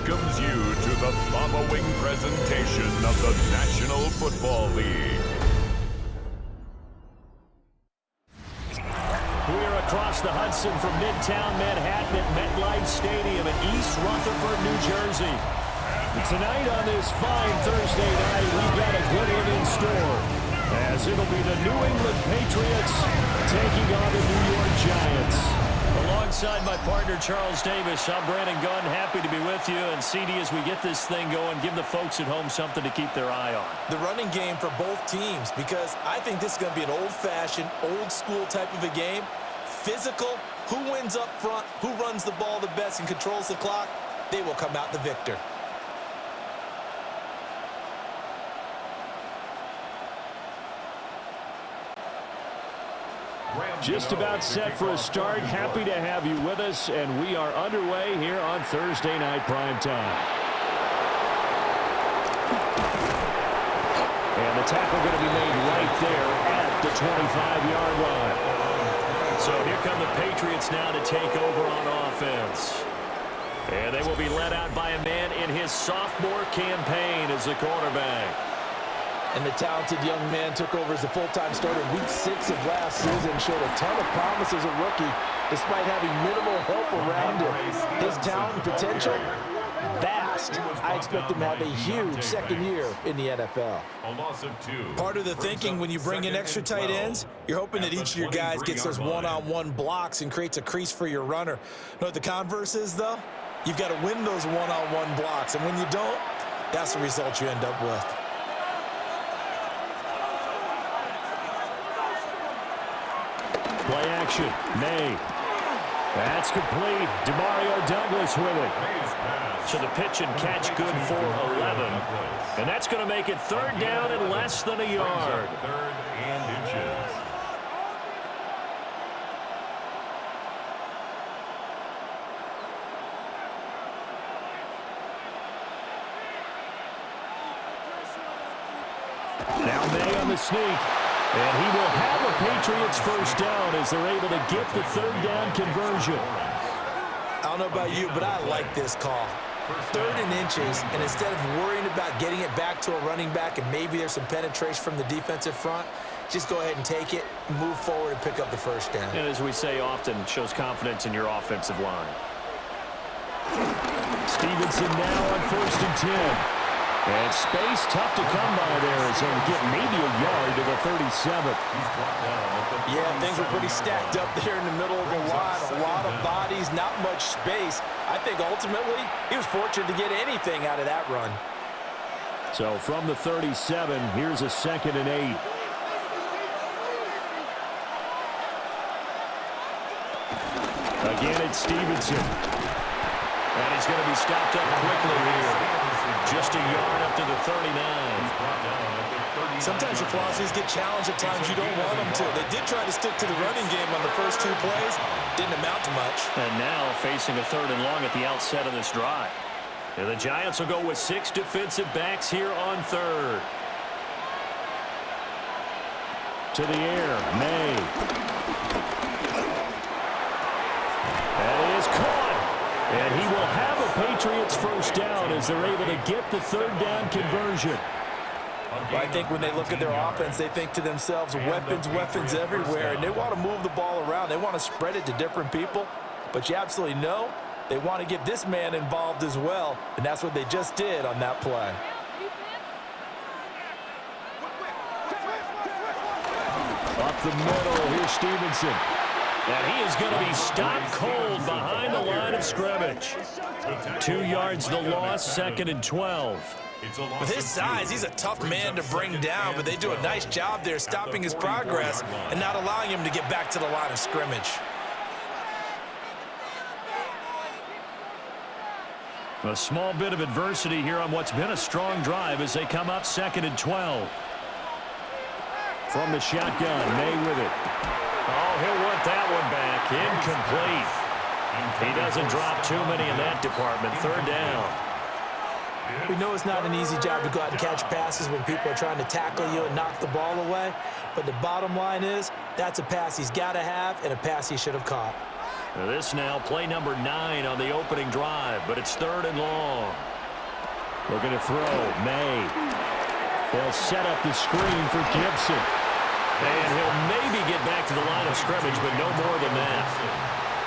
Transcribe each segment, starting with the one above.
welcomes you to the following presentation of the National Football League. We're across the Hudson from Midtown Manhattan at MetLife Stadium in East Rutherford, New Jersey. Tonight on this fine Thursday night, we've got a good one in store, as it'll be the New England Patriots taking on the New York Giants. Alongside my partner, Charles Davis, I'm Brandon Gunn, happy to be with you. And CD, as we get this thing going, give the folks at home something to keep their eye on. The running game for both teams, because I think this is going to be an old-fashioned, old-school type of a game. Physical, who wins up front, who runs the ball the best and controls the clock, they will come out the victor. Just about set for a start. Happy to have you with us, and we are underway here on Thursday Night Primetime. And the tackle going to be made right there at the 25-yard line. So here come the Patriots now to take over on offense. And they will be led out by a man in his sophomore campaign as the quarterback. And the talented young man took over as a full-time starter week 6 of last season and showed a ton of promise as a rookie, despite having minimal help around him. His talent and potential, vast. I expect him to have a huge second year in the NFL. Part of the thinking when you bring in extra tight ends, you're hoping that each of your guys gets those one-on-one blocks and creates a crease for your runner. You know what the converse is, though? You've got to win those one-on-one blocks, and when you don't, that's the result you end up with. Play action, May. That's complete. Demario Douglas with it. So the pitch and catch good for 11. And that's going to make it third down and less than a yard. Third and inches. Now May on the sneak. And he will have a Patriots first down as they're able to get the third down conversion. I don't know about you, but I like this call. Third and inches, and instead of worrying about getting it back to a running back and maybe there's some penetration from the defensive front, just go ahead and take it, move forward, and pick up the first down. And as we say often, shows confidence in your offensive line. Stevenson now on 1st and 10. And space tough to come by there as he'll get maybe a yard to the 37. Yeah, things were pretty stacked up there in the middle of the line. A lot of bodies, not much space. I think ultimately he was fortunate to get anything out of that run. So from the 37, here's a 2nd and 8. Again, it's Stevenson. And he's going to be stopped up quickly here. Just a yard up to the 39. Sometimes your philosophies get challenged at times you don't want them to. They did try to stick to the running game on the first 2 plays. Didn't amount to much. And now facing a 3rd and long at the outset of this drive. And the Giants will go with 6 defensive backs here on 3rd. To the air, May. That is caught. And he will have a Patriots first down as they're able to get the third down conversion. Well, I think when they look at their offense, they think to themselves, weapons everywhere, and they want to move the ball around. They want to spread it to different people, but you absolutely know they want to get this man involved as well, and that's what they just did on that play. Up the middle, here's Stevenson. And he is going to be stopped cold behind the line of scrimmage. 2 yards the loss, 2nd and 12. With his size, he's a tough man to bring down, but they do a nice job there stopping his progress and not allowing him to get back to the line of scrimmage. A small bit of adversity here on what's been a strong drive as they come up 2nd and 12. From the shotgun, May with it. Oh, he'll want that one back. Incomplete. He doesn't drop too many in that department. 3rd down. We know it's not an easy job to go out and catch passes when people are trying to tackle you and knock the ball away. But the bottom line is, that's a pass he's got to have and a pass he should have caught. This now play number 9 on the opening drive, but it's 3rd and long. Looking to throw. May. They'll set up the screen for Gibson. And he'll maybe get back to the line of scrimmage, but no more than that.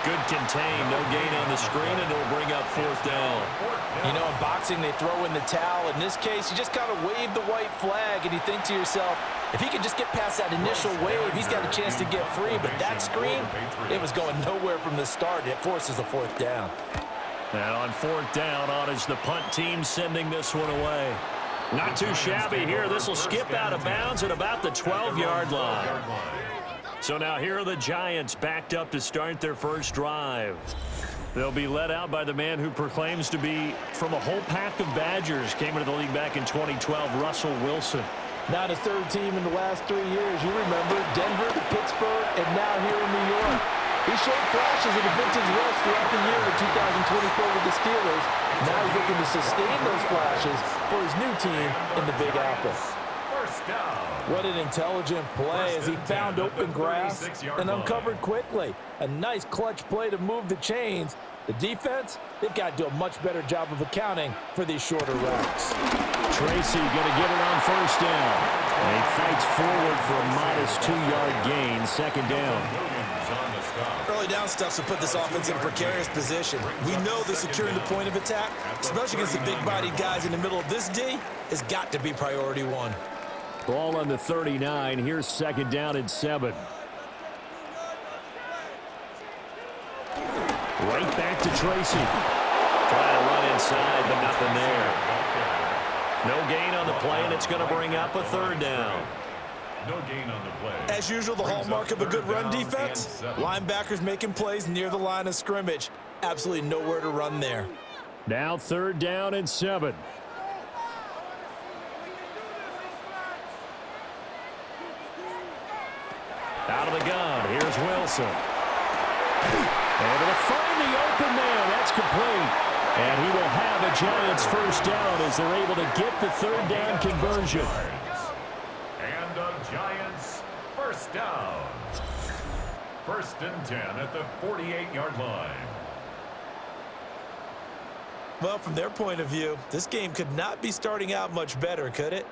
Good contain, no gain on the screen, and it'll bring up 4th down. You know, in boxing, they throw in the towel. In this case, you just kind of wave the white flag, and you think to yourself, if he can just get past that initial wave, he's got a chance to get free. But that screen, it was going nowhere from the start. It forces a 4th down. And on 4th down, on is the punt team sending this one away. Not too shabby here. This will skip out of bounds at about the 12-yard line. So now here are the Giants backed up to start their first drive. They'll be led out by the man who proclaims to be from a whole pack of Badgers. Came into the league back in 2012, Russell Wilson. Now the 3rd team in the last 3 years. You remember Denver to Pittsburgh and now here in New York. He showed flashes of the vintage rush throughout the year in 2024 with the Steelers. Now he's looking to sustain those flashes for his new team in the Big Apple. What an intelligent play as he found open grass and uncovered quickly. A nice clutch play to move the chains. The defense, they've got to do a much better job of accounting for these shorter routes. Tracy going to get it on 1st down. And he fights forward for a modest 2-yard gain, 2nd down. Early down stuff to put this offense in a precarious position. We know that securing the point of attack, especially against the big-bodied guys in the middle of this D, has got to be priority 1. Ball on the 39. Here's 2nd down and 7. Right back to Tracy. Trying to run inside, but nothing there. No gain on the play, and it's going to bring up a 3rd down. No gain on the play. As usual, the hallmark of a good run defense, linebackers making plays near the line of scrimmage. Absolutely nowhere to run there. Now 3rd down and 7. Out of the gun, here's Wilson. Able to find the open man. That's complete. And he will have a Giants 1st down as they're able to get the 3rd down conversion. And the Giants 1st down. 1st and 10 at the 48-yard line. Well, from their point of view, this game could not be starting out much better, could it?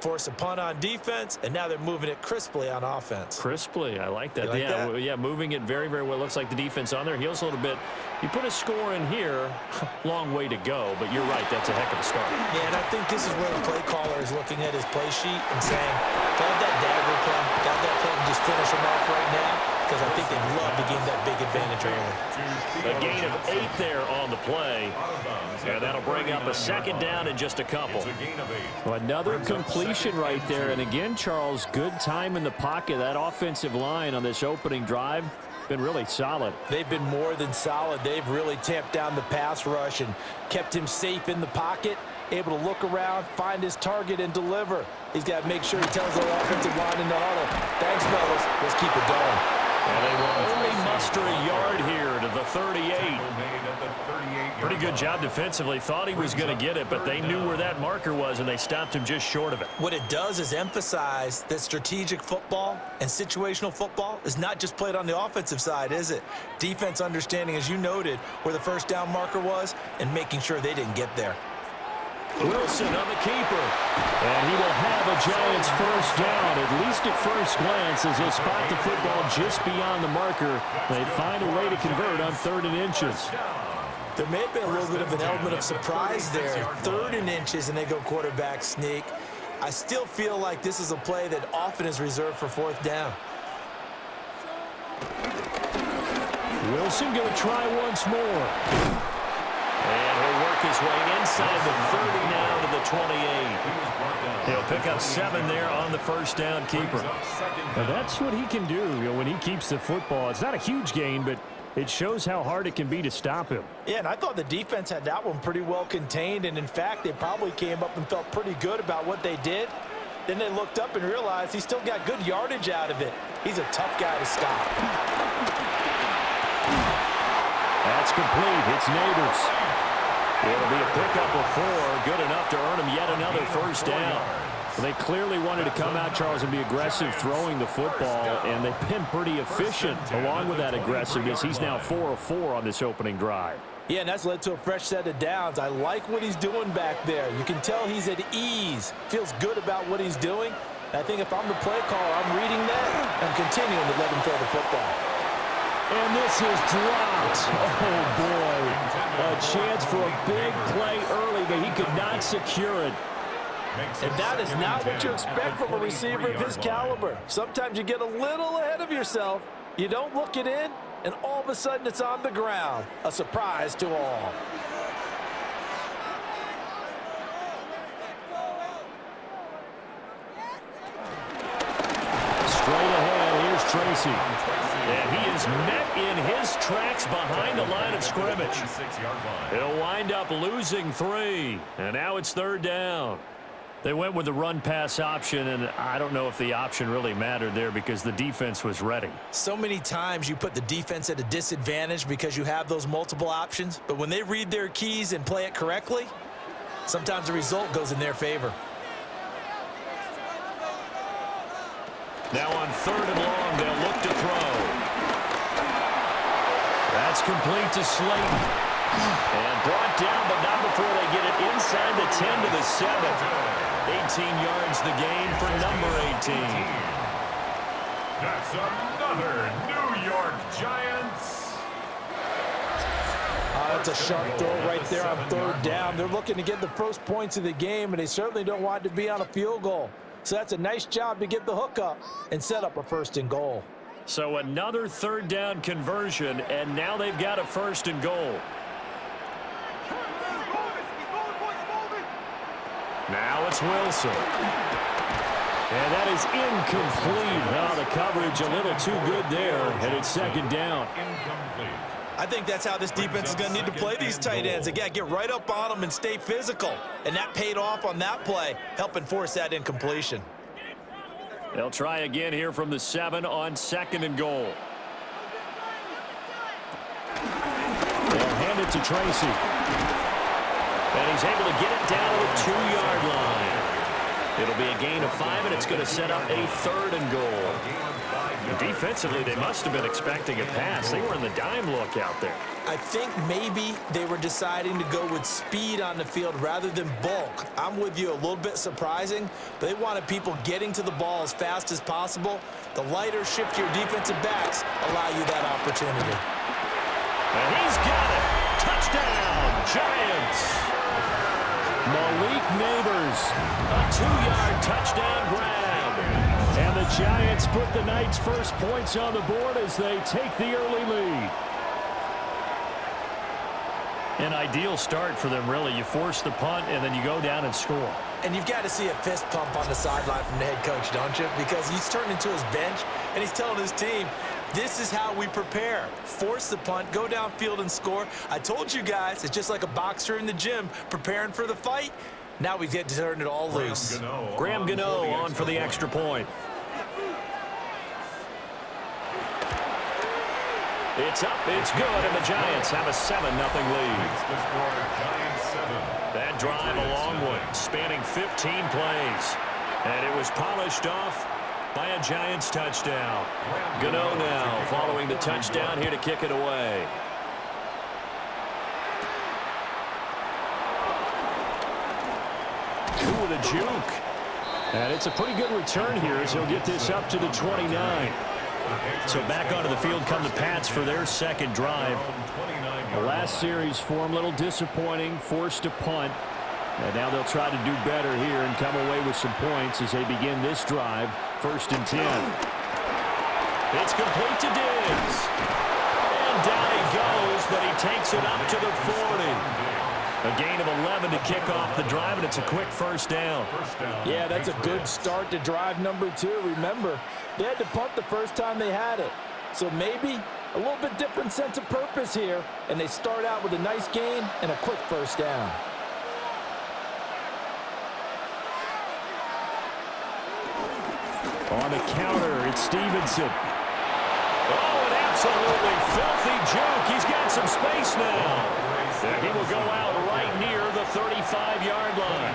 Force a punt on defense, and now they're moving it crisply on offense. Crisply, I like that. Like that? Yeah, moving it very, very well. Looks like the defense on their heels a little bit. You put a score in here, long way to go, but you're right, that's a heck of a start. Yeah, and I think this is where the play caller is looking at his play sheet and saying, grab that dagger play, grab that play and just finish him off right now, because I think they'd love to gain that big advantage early. A gain of 8 there on the play. And that'll bring up a 2nd down in just a couple. Another completion right there. And again, Charles, good time in the pocket. That offensive line on this opening drive been really solid. They've been more than solid. They've really tamped down the pass rush and kept him safe in the pocket, able to look around, find his target, and deliver. He's got to make sure he tells the offensive line in the huddle, thanks, fellas. Let's keep it going. And they will only muster a yard here to the 38. Pretty good job defensively. Thought he was going to get it, but they knew where that marker was, and they stopped him just short of it. What it does is emphasize that strategic football and situational football is not just played on the offensive side, is it? Defense understanding, as you noted, where the 1st down marker was and making sure they didn't get there. Wilson on the keeper. And he will have a Giants 1st down, at least at first glance, as they spot the football just beyond the marker. They find a way to convert on 3rd and inches. There may have been a little bit of an element of surprise there. 3rd and inches, and they go quarterback sneak. I still feel like this is a play that often is reserved for 4th down. Wilson going to try once more. And he'll work his way inside the 30 now to the 28. He'll pick up 7 there on the 1st down keeper. Now that's what he can do, when he keeps the football. It's not a huge gain, but it shows how hard it can be to stop him. Yeah, and I thought the defense had that one pretty well contained, and in fact, they probably came up and felt pretty good about what they did. Then they looked up and realized he still got good yardage out of it. He's a tough guy to stop. That's complete. It's Neighbors. It'll be a pickup of 4, good enough to earn him yet another 1st down. They clearly wanted to come out, Charles, and be aggressive throwing the football, and they've been pretty efficient along with that aggressiveness. He's now 4 of 4 on this opening drive. Yeah, and that's led to a fresh set of downs. I like what he's doing back there. You can tell he's at ease, feels good about what he's doing. I think if I'm the play caller, I'm reading that and continuing to let him throw the football. And this is dropped. Oh, boy. A chance for a big play early, but he could not secure it. And that is not what you expect from a receiver of his caliber. Sometimes you get a little ahead of yourself. You don't look it in, and all of a sudden it's on the ground. A surprise to all. Straight ahead, here's Tracy. And he is met in his tracks behind the line of scrimmage. It'll wind up losing 3, and now it's 3rd down. They went with the run-pass option, and I don't know if the option really mattered there because the defense was ready. So many times you put the defense at a disadvantage because you have those multiple options, but when they read their keys and play it correctly, sometimes the result goes in their favor. Now on 3rd and long, they'll look to throw. That's complete to Slayton. And brought down, but not before they get it inside the 10 to the 7. 18 yards the gain for number 18. That's another New York Giants. That's a sharp throw right there on 3rd down. They're looking to get the first points of the game, and they certainly don't want to be on a field goal. So that's a nice job to get the hook up and set up a 1st and goal. So another 3rd down conversion, and now they've got a 1st and goal. Now it's Wilson. And that is incomplete. Oh, the coverage a little too good there, and it's 2nd down. I think that's how this defense is going to need to play these tight ends. They got to get right up on them and stay physical. And that paid off on that play, helping force that incompletion. They'll try again here from the 7 on 2nd and goal. They'll hand it to Tracy. And he's able to get it down to the 2-yard line. It'll be a gain of 5, and it's going to set up a 3rd and goal. Defensively, they must have been expecting a pass. They were in the dime look out there. I think maybe they were deciding to go with speed on the field rather than bulk. I'm with you, a little bit surprising, but they wanted people getting to the ball as fast as possible. The lighter, shiftier defensive backs allow you that opportunity. And he's got it. Touchdown, Giants. Malik Neighbors, a 2-yard touchdown grab. And the Giants put the night's first points on the board as they take the early lead. An ideal start for them, really. You force the punt, and then you go down and score. And you've got to see a fist pump on the sideline from the head coach, don't you? Because he's turned into his bench, and he's telling his team, this is how we prepare. Force the punt, go downfield and score. I told you guys, it's just like a boxer in the gym preparing for the fight. Now we get to turn it all loose. Graham Gano on for the extra point. It's up, it's good, and the Giants have a 7-0 lead. That drive a long one, spanning 15 plays. And it was polished off by a Giants touchdown. Gano now following the touchdown here to kick it away. Ooh, the juke. And it's a pretty good return here as he'll get this up to the 29. So back onto the field come the Pats for their 2nd drive. The last series for them, a little disappointing, forced a punt. And now they'll try to do better here and come away with some points as they begin this drive. 1st and 10. It's complete to Diggs. And down he goes, but he takes it up to the 40. A gain of 11 to kick off the drive, and it's a quick 1st down. Yeah, that's a good start to drive number 2. Remember, they had to punt the first time they had it. So maybe a little bit different sense of purpose here, and they start out with a nice gain and a quick 1st down. On the counter, it's Stevenson. Oh, an absolutely filthy juke. He's got some space now. And he will go out right near the 35-yard line.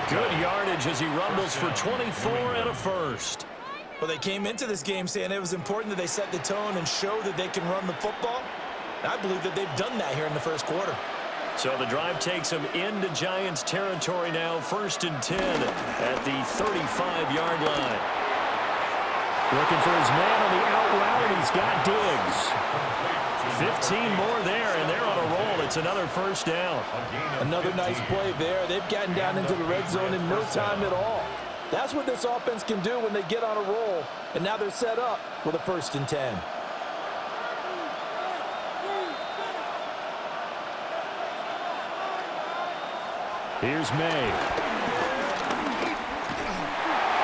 Good yardage as he rumbles for 24 and a first. Well, they came into this game saying it was important that they set the tone and show that they can run the football. And I believe that they've done that here in the first quarter. So the drive takes them into Giants territory now, 1st and 10 at the 35-yard line. Looking for his man on the out route, and he's got Diggs. 15 more there, and they're on a roll. It's another first down. Another nice play there. They've gotten down into the red zone in no time at all. That's what this offense can do when they get on a roll, and now they're set up with a 1st and 10. Here's May.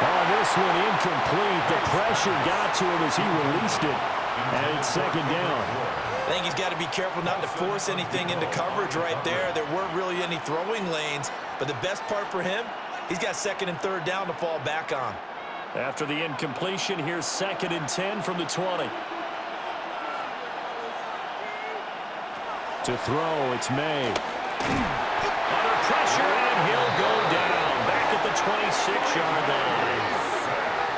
Oh, this one incomplete. The pressure got to him as he released it. And it's 2nd down. I think he's got to be careful not to force anything into coverage right there. There weren't really any throwing lanes. But the best part for him, he's got 2nd and 3rd down to fall back on. After the incompletion, here's 2nd and 10 from the 20. To throw, it's May. Under pressure, and he'll go down. Back at the 26-yard line.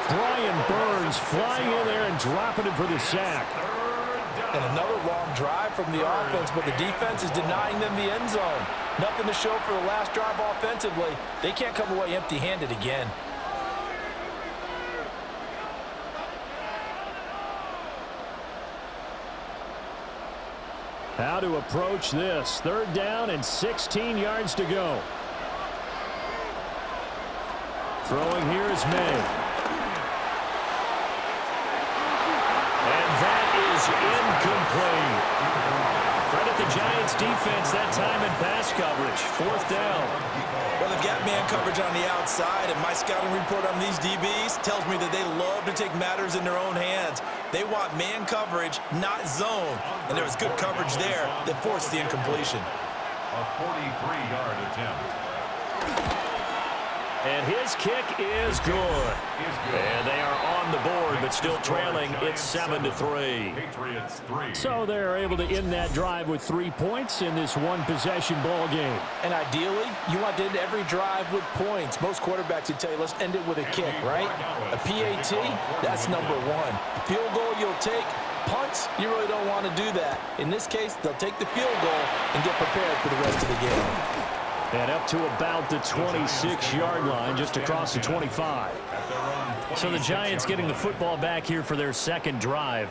Brian Burns flying in there and dropping him for the sack. And another long drive from the offense, but the defense is denying them the end zone. Nothing to show for the last drive offensively. They can't come away empty-handed again. How to approach this. 3rd down and 16 yards to go. Throwing here is May. And that is incomplete. Credit the Giants defense that time in pass coverage. 4th down. Well, they've got man coverage on the outside, and my scouting report on these DBs tells me that they love to take matters in their own hands. They want man coverage, not zone. And there was good coverage there that forced the incompletion. A 43-yard attempt. And his kick is good. And they are on the board, but still trailing. It's 7-3. Patriots 3. So they're able to end that drive with 3 points in this one-possession ball game. And ideally, you want to end every drive with points. Most quarterbacks would tell you, let's end it with a kick, right? A PAT, that's number 1. Field goal you'll take. Punts, you really don't want to do that. In this case, they'll take the field goal and get prepared for the rest of the game. And up to about the 26-yard line, just across the 25. So the Giants getting the football back here for their 2nd drive.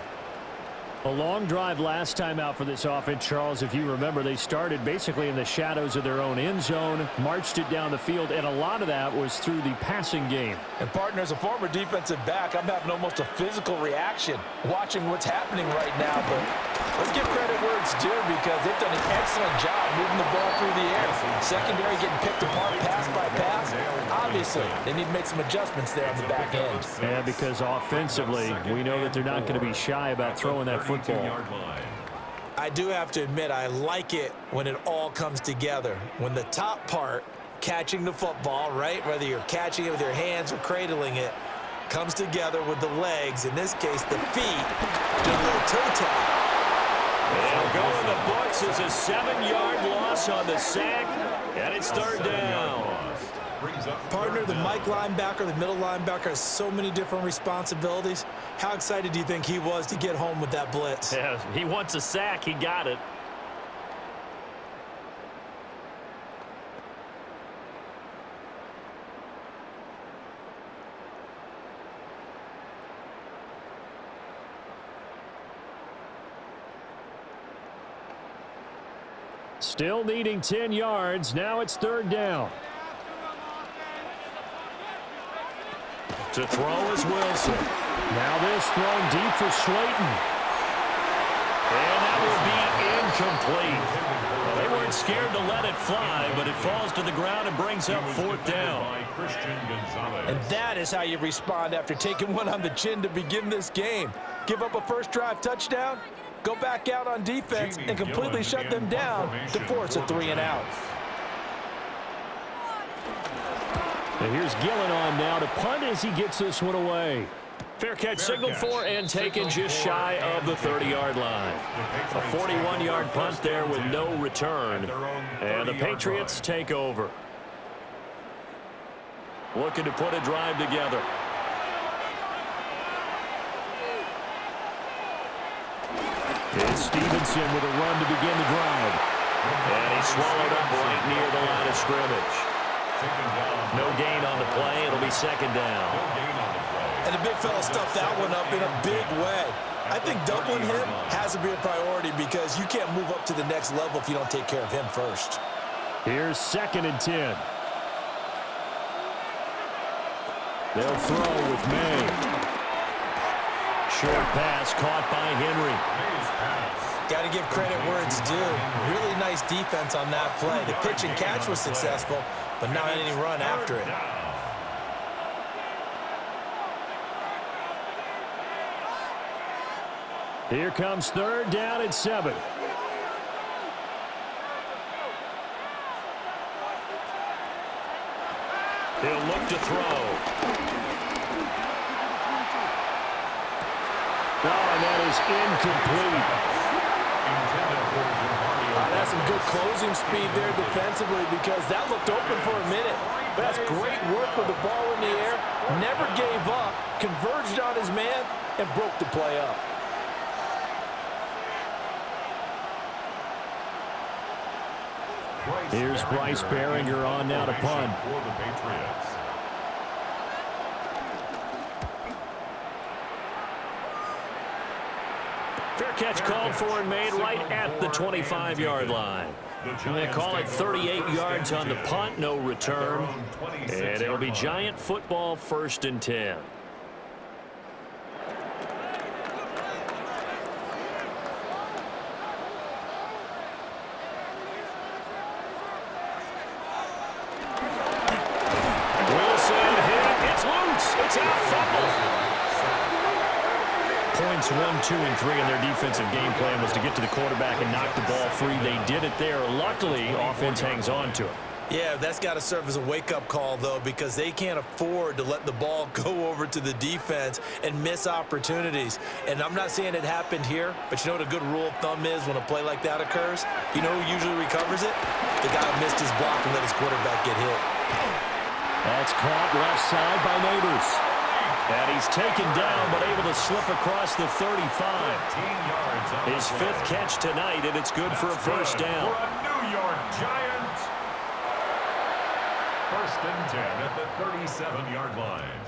A long drive last time out for this offense, Charles. If you remember, they started basically in the shadows of their own end zone, marched it down the field, and a lot of that was through the passing game. And, partner, as a former defensive back, I'm having almost a physical reaction watching what's happening right now. But let's give credit where it's due, because they've done an excellent job moving the ball through the air. Secondary getting picked apart pass by pass. Obviously, they need to make some adjustments there on the back end. Yeah, because offensively, we know that they're not going to be shy about throwing that football. I do have to admit, I like it when it all comes together. When the top part, catching the football, right, whether you're catching it with your hands or cradling it, comes together with the legs, in this case the feet, doing a little toe tap. They'll go in the books as a 7-yard loss on the sack, and it's 3rd down. Partner, the Mike linebacker, the middle linebacker, has so many different responsibilities. How excited do you think he was to get home with that blitz? Yeah, he wants a sack. He got it. Still needing 10 yards. Now it's 3rd down. To throw is Wilson. Now this thrown deep for Slayton. And that will be incomplete. They weren't scared to let it fly, but it falls to the ground and brings up 4th down. And that is how you respond after taking one on the chin to begin this game. Give up a first drive touchdown, go back out on defense, and completely shut them down to force a 3 and out. And here's Gillen on now to punt as he gets this one away. Fair catch signaled for and taken just shy of the 30-yard line. A 41-yard punt there with no return. And the Patriots take over. looking to put a drive together. It's Stevenson with a run to begin the drive. And he's swallowed up right near the line of scrimmage. No gain on the play. It'll be second down. And the big fella stuffed that one up in a big way. I think doubling him has to be a priority because you can't move up to the next level if you don't take care of him first. Here's 2nd and 10. They'll throw with May. Short pass caught by Henry. Got to give credit where it's due. Really nice defense on that play. The pitch and catch was successful, but not any run after it. Here comes 3rd down and 7. He'll look to throw. Oh, and that is incomplete. That's some good closing speed there defensively because that looked open for a minute. But that's great work with the ball in the air. Never gave up, converged on his man, and broke the play up. Here's Bryce Behringer on now to punt. For the Patriots. Fair catch called for and made right at the 25-yard line. And they call it 38 yards on the punt, no return. And it'll be Giant football 1st and 10. Points 1, 2, and 3 in their defensive game plan was to get to the quarterback and knock the ball free. They did it there. Luckily, offense hangs on to it. Yeah, that's got to serve as a wake-up call, though, because they can't afford to let the ball go over to the defense and miss opportunities. And I'm not saying it happened here, but you know what a good rule of thumb is when a play like that occurs? You know who usually recovers it? The guy who missed his block and let his quarterback get hit. That's caught left side by Neighbors. And he's taken down, but able to slip across the 35. His 5th catch tonight, and it's good for a first down. For a New York Giant. 1st and 10 at the 37-yard line.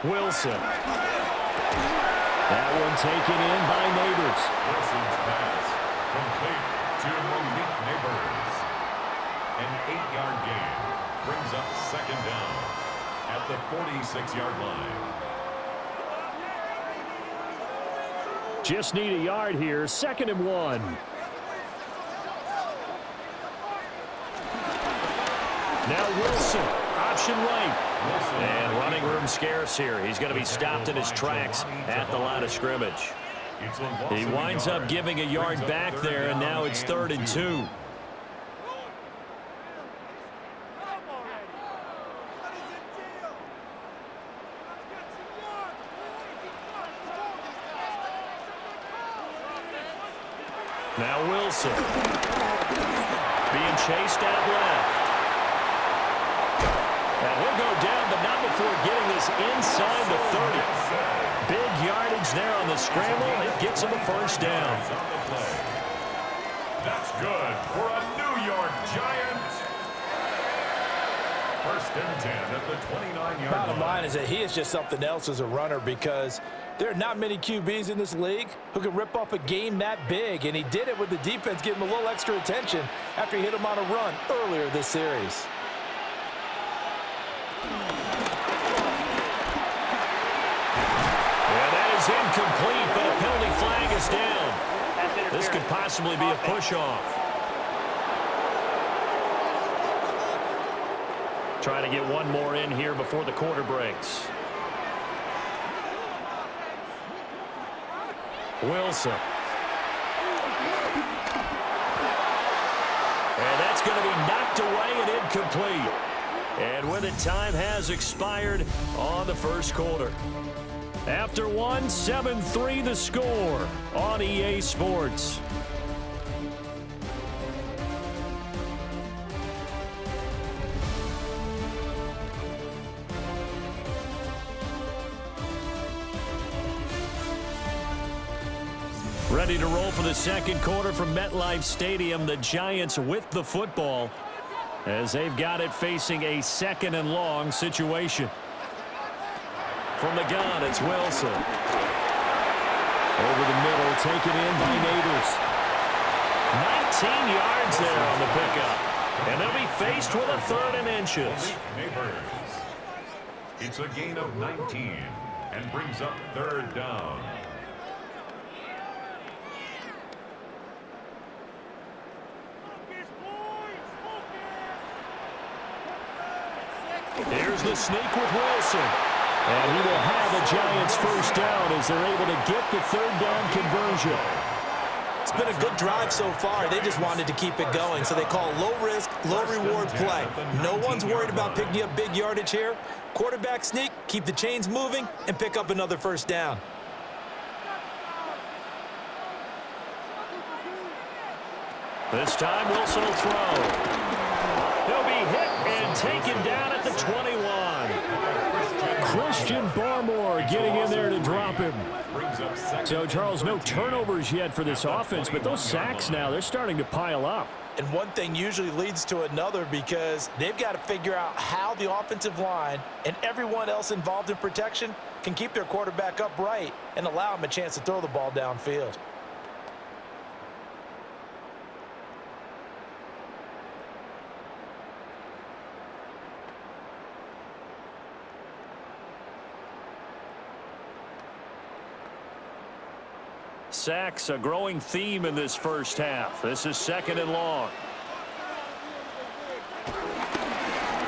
Wilson. That one taken in by Neighbors. Wilson's pass complete to Malik Neighbors. An 8-yard gain brings up 2nd down at the 46-yard line. Just need a yard here. 2nd and 1. Now Wilson, option right. And running room scarce here. He's going to be stopped in his tracks at the line of scrimmage. He winds up giving a yard back there, and now it's 3rd and 2. Now Wilson being chased out left. And he'll go down, but not before getting this inside the 30. Big yardage there on the scramble. It gets him a first down. That's good for a New York Giant. 1st and 10 at the 29-yard line. Bottom line is that he is just something else as a runner because there are not many QBs in this league who can rip off a game that big, and he did it with the defense giving him a little extra attention after he hit him on a run earlier this series. Yeah, that is incomplete, but a penalty flag is down. This could possibly be a push-off. Trying to get one more in here before the quarter breaks. Wilson. And that's going to be knocked away and incomplete. And with it, time has expired on the first quarter. After one, 7-3 the score on EA Sports. Ready to roll for the second quarter from MetLife Stadium. The Giants with the football as they've got it facing a 2nd and long situation. From the gun, it's Wilson. Over the middle, taken in by Neighbors. 19 yards there on the pickup. And they'll be faced with a 3rd and inches. It's a gain of 19 and brings up 3rd down. Here's the sneak with Wilson. And he will have the Giants 1st down as they're able to get the 3rd down conversion. It's been a good drive so far. They just wanted to keep it going, so they call low-risk, low-reward play. No one's worried about picking up big yardage here. Quarterback sneak, keep the chains moving, and pick up another 1st down. This time, Wilson will throw. He'll be hit and taken down at the 21. Christian Barmore getting in there to drop him. So, Charles, no turnovers yet for this offense, but those sacks now, they're starting to pile up. And one thing usually leads to another because they've got to figure out how the offensive line and everyone else involved in protection can keep their quarterback upright and allow him a chance to throw the ball downfield. Sacks, a growing theme in this 1st half. This is 2nd and long.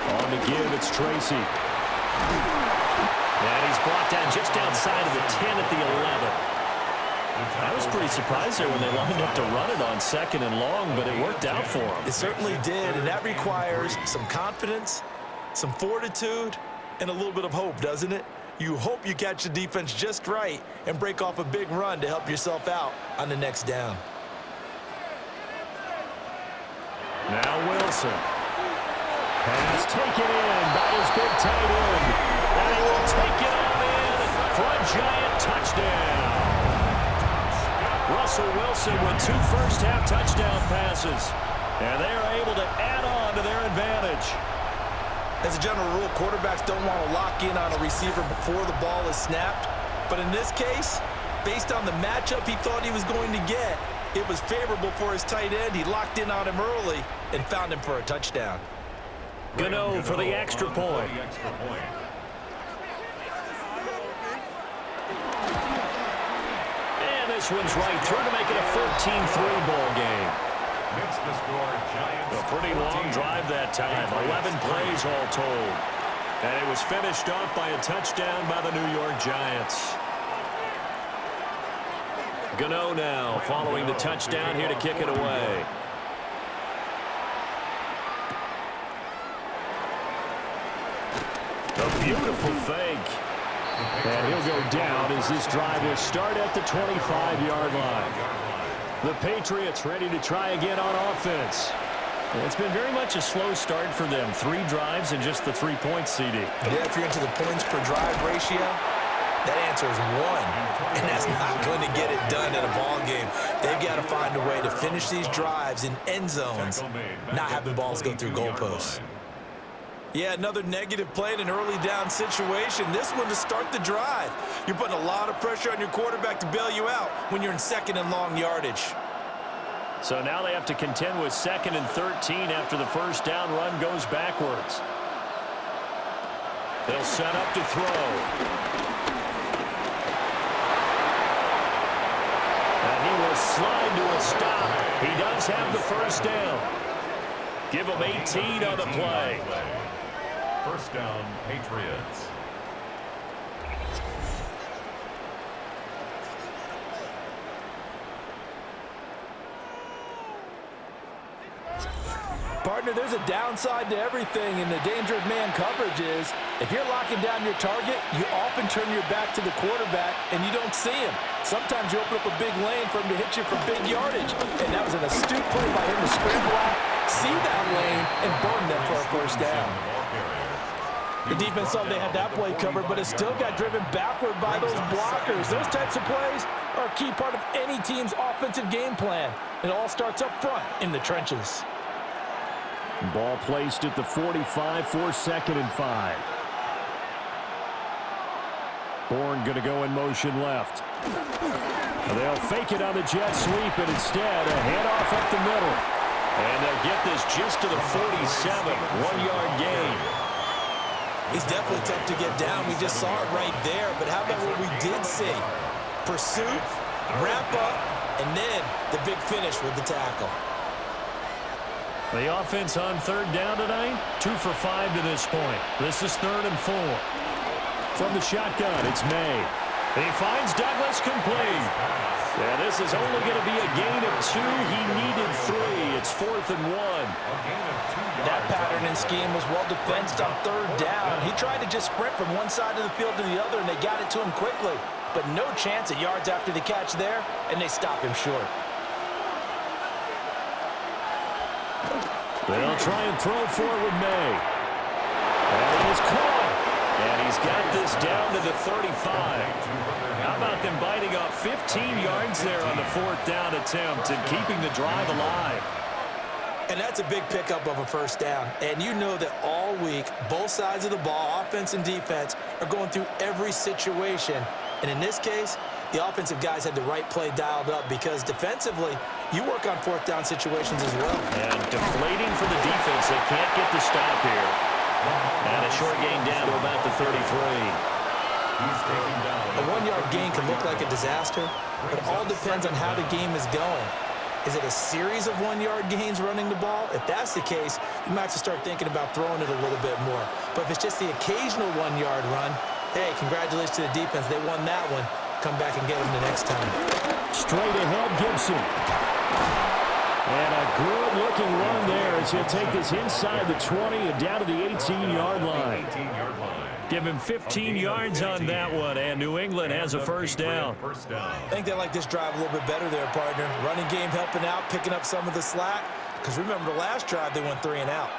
On the give, it's Tracy. And he's brought down just outside of the 10 at the 11. I was pretty surprised there when they lined up to run it on 2nd and long, but it worked out for them. It certainly did, and that requires some confidence, some fortitude, and a little bit of hope, doesn't it? You hope you catch the defense just right and break off a big run to help yourself out on the next down. Now Wilson. Pass taken in by his big tight end. And he will take it on in for a Giant touchdown. Russell Wilson with 2 first-half touchdown passes. And they are able to add on to their advantage. As a general rule, quarterbacks don't want to lock in on a receiver before the ball is snapped. But in this case, based on the matchup he thought he was going to get, it was favorable for his tight end. He locked in on him early and found him for a touchdown. Gano for the extra point. And this one's right through to make it a 13-3 ball game. A pretty long drive that time, 11 plays all told. And it was finished off by a touchdown by the New York Giants. Gano now following the touchdown here to kick it away. A beautiful fake. And he'll go down as this drive will start at the 25-yard line. The Patriots ready to try again on offense. It's been very much a slow start for them. 3 drives and just the 3 points, CD. Yeah, if you're into the points per drive ratio, that answer is 1. And that's not going to get it done in a ball game. They've got to find a way to finish these drives in end zones, not have the balls go through goalposts. Yeah, another negative play in an early down situation. This one to start the drive. You're putting a lot of pressure on your quarterback to bail you out when you're in 2nd and long yardage. So now they have to contend with 2nd and 13 after the first down run goes backwards. They'll set up to throw. And he will slide to a stop. He does have the first down. Give him 18 on the play. First down, Patriots. Partner, there's a downside to everything, and the danger of man coverage is if you're locking down your target, you often turn your back to the quarterback and you don't see him. Sometimes you open up a big lane for him to hit you for big yardage, and that was an astute play by him to scramble out, see that lane, and burn them for a first down. The defense thought they had that play covered, but it still got driven backward by those blockers. Those types of plays are a key part of any team's offensive game plan. It all starts up front in the trenches. Ball placed at the 45 for 2nd and 5. Bourne going to go in motion left. They'll fake it on the jet sweep, and instead a handoff up the middle. And they'll get this just to the 47, 1-yard gain. He's definitely tough to get down. We just saw it right there. But how about what we did see? Pursuit, wrap up, and then the big finish with the tackle. The offense on 3rd down tonight, 2 for 5 to this point. This is 3rd and 4. From the shotgun, it's May. He finds Douglas complete. Yeah, this is only going to be a gain of 2. He needed 3. It's 4th and 1. That pattern and scheme was well defensed on 3rd down. He tried to just sprint from one side of the field to the other, and they got it to him quickly. But no chance at yards after the catch there, and they stop him short. They'll try and throw forward with May. And he's caught. And he's got this down to the 35. How about them biting off 15 yards there on the 4th down attempt and keeping the drive alive? And that's a big pickup of a 1st down. And you know that all week, both sides of the ball, offense and defense, are going through every situation. And in this case, the offensive guys had the right play dialed up because defensively, you work on 4th down situations as well. And deflating for the defense. They can't get the stop here. And a short gain down to about the 33. A 1-yard gain can look like a disaster, but it all depends on how the game is going. Is it a series of 1-yard gains running the ball? If that's the case, you might have to start thinking about throwing it a little bit more. But if it's just the occasional 1-yard run, hey, congratulations to the defense. They won that one. Come back and get them the next time. Straight ahead, Gibson. And a good-looking run there as he'll take this inside the 20 and down to the 18-yard line. Give him 15 yards on that one, and New England has a 1st down. I think they like this drive a little bit better there, partner. Running game helping out, picking up some of the slack. Because remember the last drive, they went 3 and out.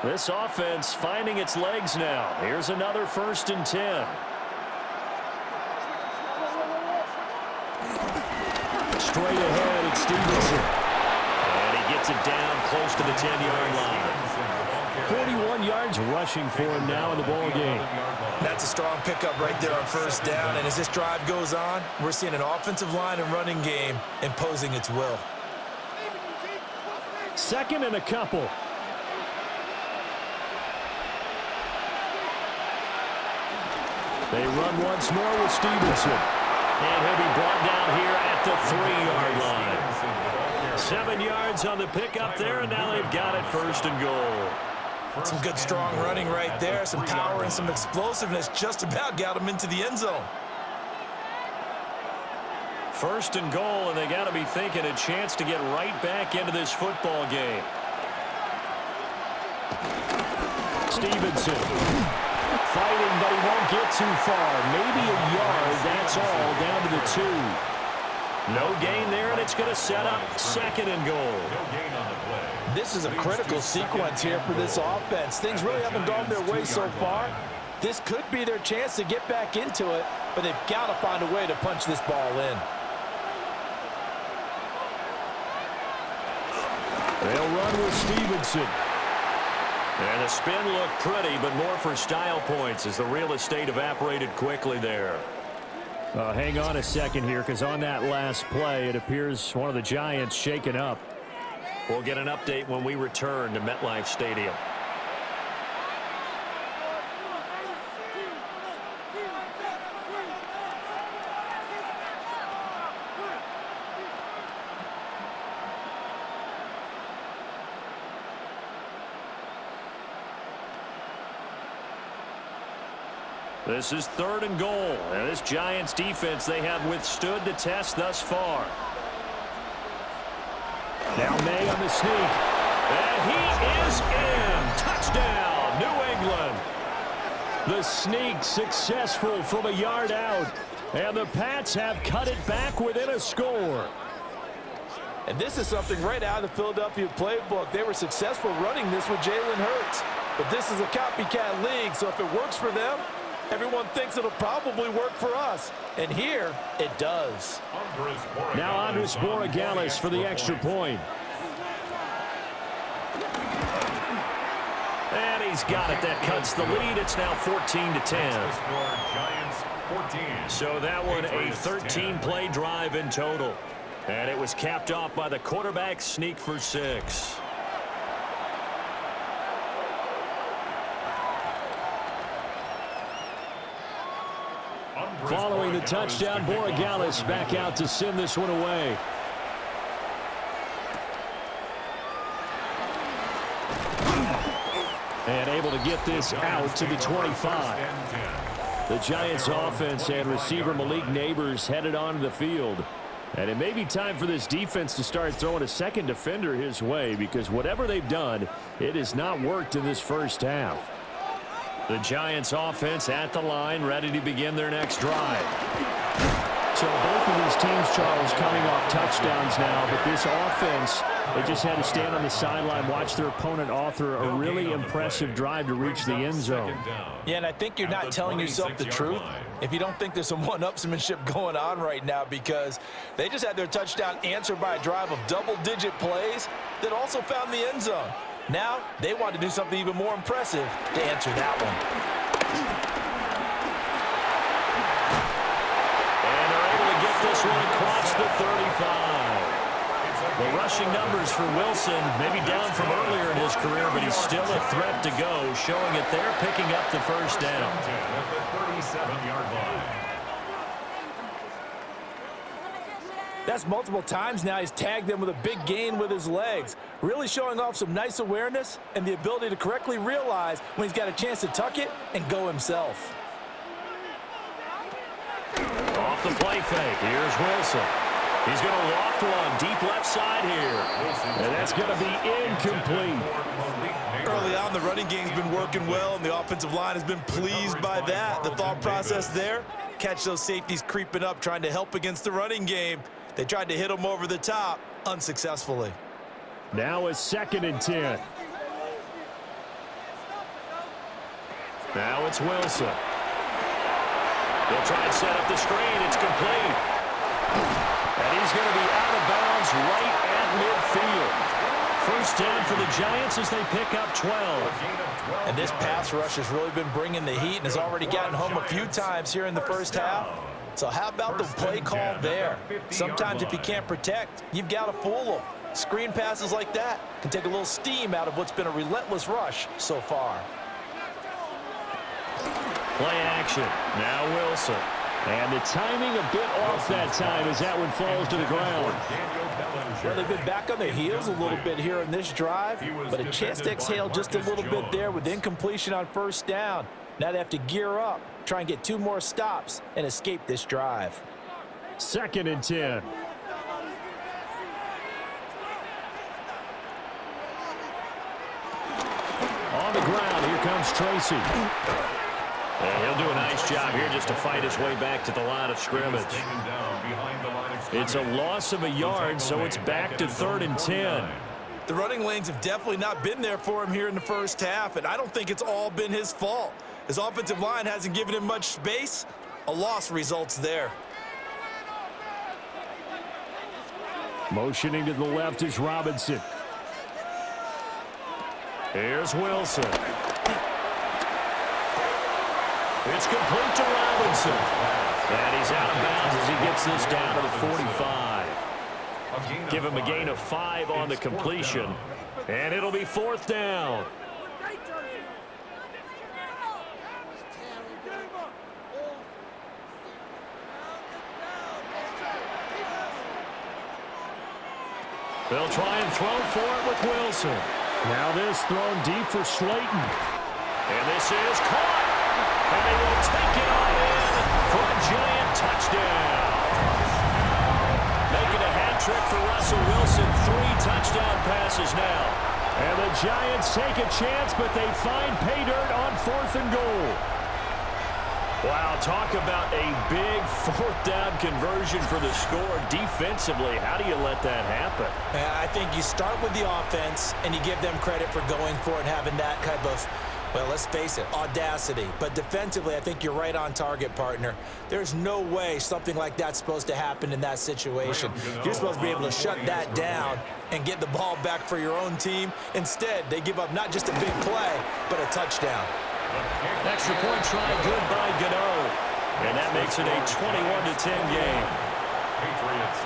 This offense finding its legs now. Here's another 1st and 10. Straight ahead, it's Stevenson. And he gets it down close to the 10-yard line. 41 yards rushing for him now in the ball game. That's a strong pickup right there on 1st down. And as this drive goes on, we're seeing an offensive line and running game imposing its will. 2nd and a couple. They run once more with Stevenson. And he'll be brought down here at the 3-yard line. 7 yards on the pickup there, and now they've got it 1st and goal. Some good strong running right there. Some power and some explosiveness just about got him into the end zone. 1st and goal, and they got to be thinking a chance to get right back into this football game. Stevenson. Fighting, but he won't get too far. Maybe a yard, that's all, down to the 2. No gain there, and it's going to set up 2nd and goal. This is a critical sequence here for this offense. Things really haven't gone their way so far. This could be their chance to get back into it, but they've got to find a way to punch this ball in. They'll run with Stevenson. And the spin looked pretty, but more for style points as the real estate evaporated quickly there. Hang on a second here, because on that last play, it appears one of the Giants shaken up. We'll get an update when we return to MetLife Stadium. This is 3rd and goal, and this Giants defense, they have withstood the test thus far. Now May on the sneak, and he is in. Touchdown, New England. The sneak successful from a yard out, and the Pats have cut it back within a score. And this is something right out of the Philadelphia playbook. They were successful running this with Jalen Hurts. But this is a copycat league, so if it works for them, everyone thinks it'll probably work for us. And here, it does. Now Andres Borregales for the extra point. And he's got it. That cuts the lead. It's now 14-10. So that one a 13-play drive in total. And it was capped off by the quarterback sneak for 6. Following the touchdown, Borregales back out to send this one away. And able to get this out to the 25. The Giants offense and receiver Malik Neighbors headed onto the field. And it may be time for this defense to start throwing a second defender his way, because whatever they've done, it has not worked in this first half. The Giants offense at the line, ready to begin their next drive. So both of these teams, Charles, coming off touchdowns now, but this offense, they just had to stand on the sideline, watch their opponent author a really impressive drive to reach the end zone. Yeah, and I think you're not telling yourself the truth if you don't think there's some one-upsmanship going on right now, because they just had their touchdown answered by a drive of double-digit plays that also found the end zone. Now, they want to do something even more impressive to answer that one. And they're able to get this one across the 35. The rushing numbers for Wilson, maybe down from earlier in his career, but he's still a threat to go, showing it they're picking up the first down. At the 37-yard line. That's multiple times now he's tagged them with a big gain with his legs, really showing off some nice awareness and the ability to correctly realize when he's got a chance to tuck it and go himself. Off the play fake, here's Wilson. He's going to loft one deep left side here, and that's going to be incomplete. Early on, the running game's been working well, and the offensive line has been pleased by that. The thought process there, catch those safeties creeping up, trying to help against the running game. They tried to hit him over the top, unsuccessfully. Now a 2nd and 10. Now it's Wilson. They'll try and set up the screen. It's complete. And he's going to be out of bounds right at midfield. First down for the Giants as they pick up 12. And this pass rush has really been bringing the heat and has already gotten home a few times here in the first half. So how about the play call there? Sometimes if you can't protect, you've got to fool them. Screen passes like that can take a little steam out of what's been a relentless rush so far. Play action. Now Wilson. And the timing a bit off that time as that one falls to the ground. Well, they've been back on their heels a little bit here in this drive, but a chance to exhale just a little bit there with incompletion on first down. Now they have to gear up, try and get 2 more stops, and escape this drive. 2nd and 10. On the ground, here comes Tracy. And he'll do a nice job here just to fight his way back to the line of scrimmage. It's a loss of a yard, so it's back to 3rd and 10. The running lanes have definitely not been there for him here in the first half, and I don't think it's all been his fault. His offensive line hasn't given him much space. A loss results there. Motioning to the left is Robinson. Here's Wilson. It's complete to Robinson. And he's out of bounds as he gets this down to the 45. Give him a gain of 5 on the completion. And it'll be 4th down. They'll try and throw for it with Wilson. Now this thrown deep for Slayton. And this is caught. And they will take it on in for a Giant touchdown. Making a hat trick for Russell Wilson. 3 touchdown passes now. And the Giants take a chance, but they find pay dirt on 4th and goal. Wow, talk about a big fourth down conversion for the score. Defensively, how do you let that happen? I think you start with the offense, and you give them credit for going for it and having that type of, well, let's face it, audacity. But defensively, I think you're right on target, partner. There's no way something like that's supposed to happen in that situation. You're supposed to be able to shut that down and get the ball back for your own team. Instead, they give up not just a big play, but a touchdown. Extra point try good by Gano. And that makes it a 21-10 game. Patriots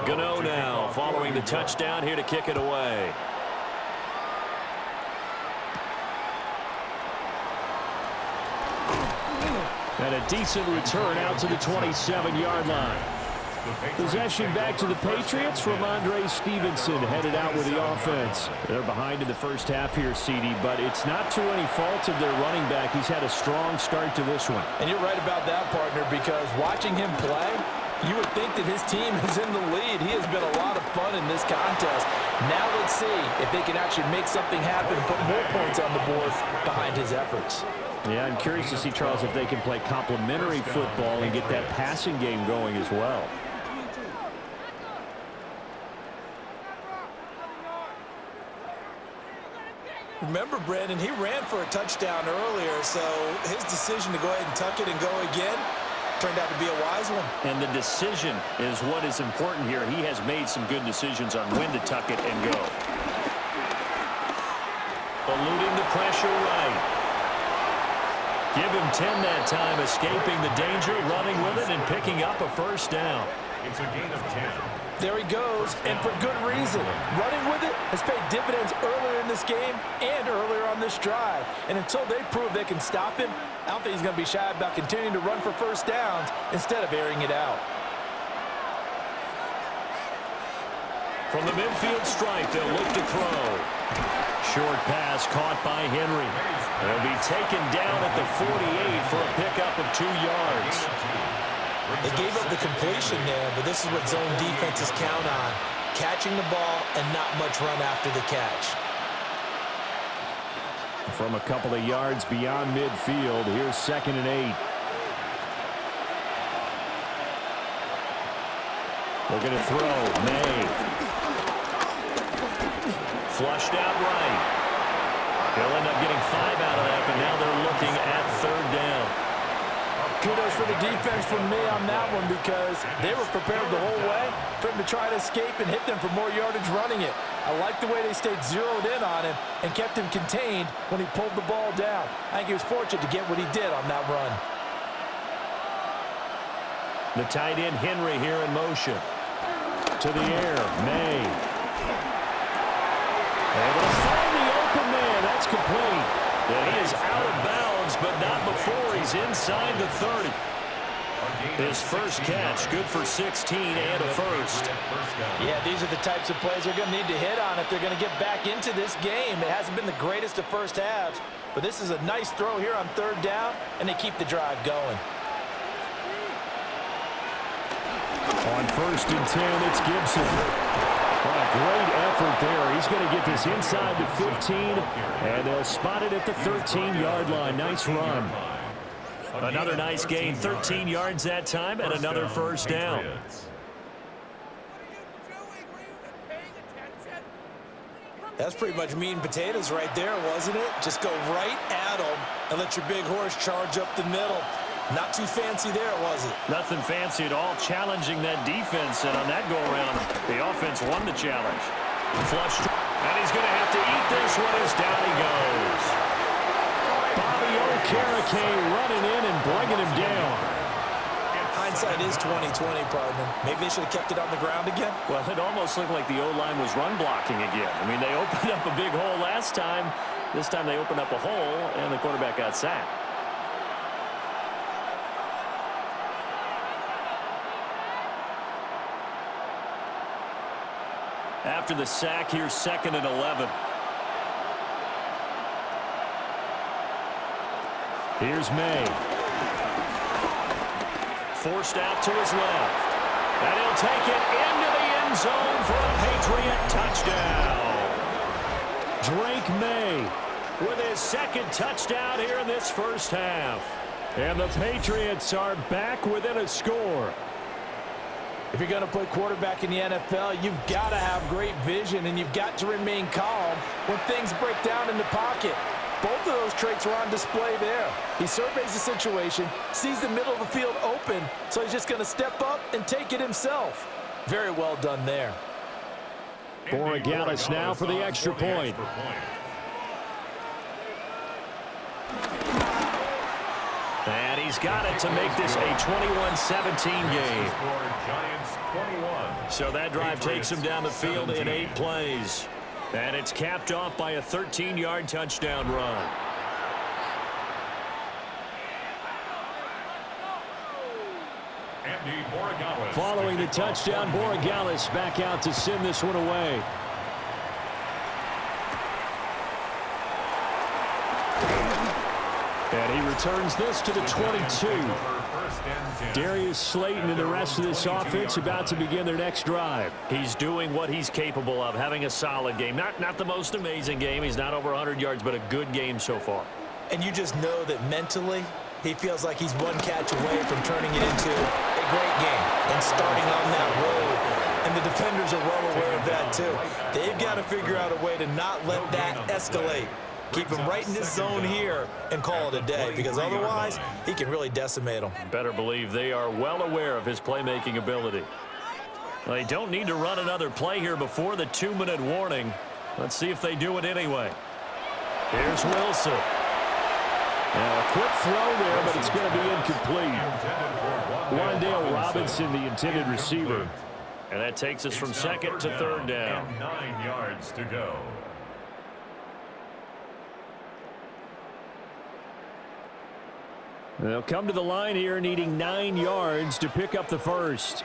10. Gano now following the touchdown here to kick it away. And a decent return out to the 27-yard line. Possession back to the Patriots. Ramondre Stevenson headed out with the offense. They're behind in the first half here, CD, but it's not to any fault of their running back. He's had a strong start to this one. And you're right about that, partner, because watching him play, you would think that his team is in the lead. He has been a lot of fun in this contest. Now let's see if they can actually make something happen, put more points on the board behind his efforts. Yeah, I'm curious to see, Charles, if they can play complementary football and get that passing game going as well. Remember, Brandon, he ran for a touchdown earlier, so his decision to go ahead and tuck it and go again turned out to be a wise one. And the decision is what is important here. He has made some good decisions on when to tuck it and go. Eluding the pressure right. Give him 10 that time, escaping the danger, running with it, and picking up a first down. It's a gain of 10. There he goes, and for good reason. Running with it has paid dividends earlier in this game and earlier on this drive. And until they prove they can stop him, I don't think he's going to be shy about continuing to run for first downs instead of airing it out. From the midfield stripe, they'll look to throw. Short pass caught by Henry. They'll be taken down at the 48 for a pickup of 2 yards. They gave up the completion there, but this is what zone defenses count on. Catching the ball and not much run after the catch. From a couple of yards beyond midfield, here's 2nd and 8. Looking to throw. May. Flushed out right. They'll end up getting 5 out of that, but now they're looking at 3rd down. Kudos for the defense from me on that one because they were prepared the whole way for him to try to escape and hit them for more yardage running it. I like the way they stayed zeroed in on him and kept him contained when he pulled the ball down. I think he was fortunate to get what he did on that run. The tight end Henry here in motion. To the air, May. Able to find the open man. That's complete. And he is out of bounds, but not before he's inside the 30. His first catch, good for 16 and a first. Yeah, these are the types of plays they're going to need to hit on if they're going to get back into this game. It hasn't been the greatest of first halves, but this is a nice throw here on 3rd down, and they keep the drive going. On 1st and 10, it's Gibson. What a great effort there. He's going to get this inside the 15, and they'll spot it at the 13-yard line. Nice run. Another nice gain, 13 yards that time, and another first down. That's pretty much meat and potatoes right there, wasn't it? Just go right at them and let your big horse charge up the middle. Not too fancy there, was it? Nothing fancy at all, challenging that defense, and on that go-around, the offense won the challenge. Flushed, and he's going to have to eat this one as down he goes. Bobby Okereke running in and bringing him down. Hindsight is 20/20, partner. Maybe they should have kept it on the ground again. Well, it almost looked like the O-line was run blocking again. I mean, they opened up a big hole last time. This time they opened up a hole, and the quarterback got sacked. After the sack, here's 2nd and 11. Here's May. Forced out to his left. And he'll take it into the end end zone for a Patriot touchdown. Drake May with his second touchdown here in this first half. And the Patriots are back within a score. If you're going to play quarterback in the NFL, you've got to have great vision, and you've got to remain calm when things break down in the pocket. Both of those traits were on display there. He surveys the situation, sees the middle of the field open, so he's just going to step up and take it himself. Very well done there. Borregales now for the extra point. And he's got it to make this a 21-17 game. So that drive takes him down the field in 8 plays. And it's capped off by a 13-yard touchdown run. Following the touchdown, Borregales back out to send this one away. And he returns this to the 22. Darius Slayton and the rest of this offense about to begin their next drive. He's doing what he's capable of, having a solid game. Not the most amazing game. He's not over 100 yards, but a good game so far. And you just know that mentally, he feels like he's one catch away from turning it into a great game and starting on that road. And the defenders are well aware of that, too. They've got to figure out a way to not let that escalate. Keep him right in this zone here and call it a day, because otherwise he can really decimate them. Better believe they are well aware of his playmaking ability. They don't need to run another play here before the 2-minute warning. Let's see if they do it anyway. Here's Wilson. Now a quick throw there, but it's going to be incomplete. Wandale Robinson, the intended receiver. And that takes us from second to third down. 9 yards to go. They'll come to the line here needing 9 yards to pick up the first.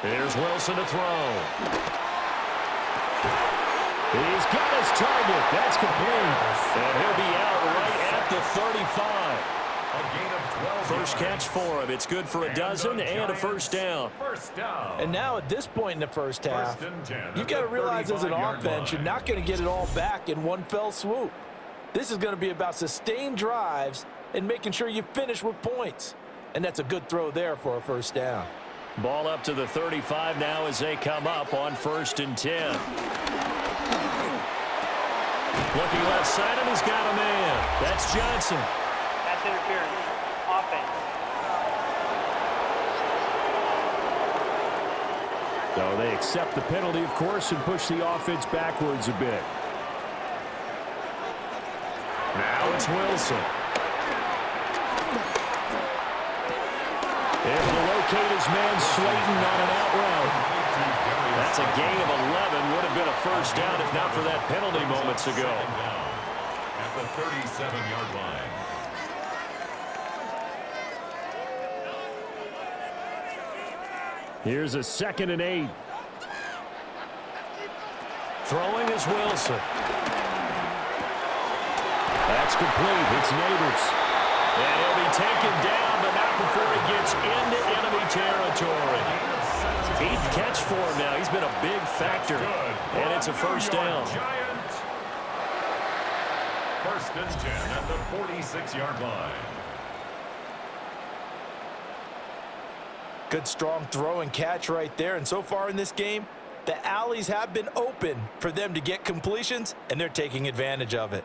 Here's Wilson to throw. He's got his target. That's complete. And he'll be out right at the 35. A gain of 12. First catch for him. It's good for a dozen and a first down. And now at this point in the first half, you've got to realize as an offense, you're not going to get it all back in one fell swoop. This is going to be about sustained drives and making sure you finish with points. And that's a good throw there for a first down. Ball up to the 35 now as they come up on 1st and 10. Looking left side, and he's got a man. That's Johnson. Pass interference. Offense. So they accept the penalty, of course, and push the offense backwards a bit. Now it's Wilson. Able to locate his man Slayton on an out route. That's a gain of 11. Would have been a first down if not for that penalty moments ago. At the 37-yard line. Here's a 2nd and 8. Throwing is Wilson. That's complete. It's Neighbors. And he'll be taken down, but not before he gets into enemy territory. 8th catch for him now. He's been a big factor. And it's a first down. First and 10 at the 46-yard line. Good strong throw and catch right there. And so far in this game, the alleys have been open for them to get completions, and they're taking advantage of it.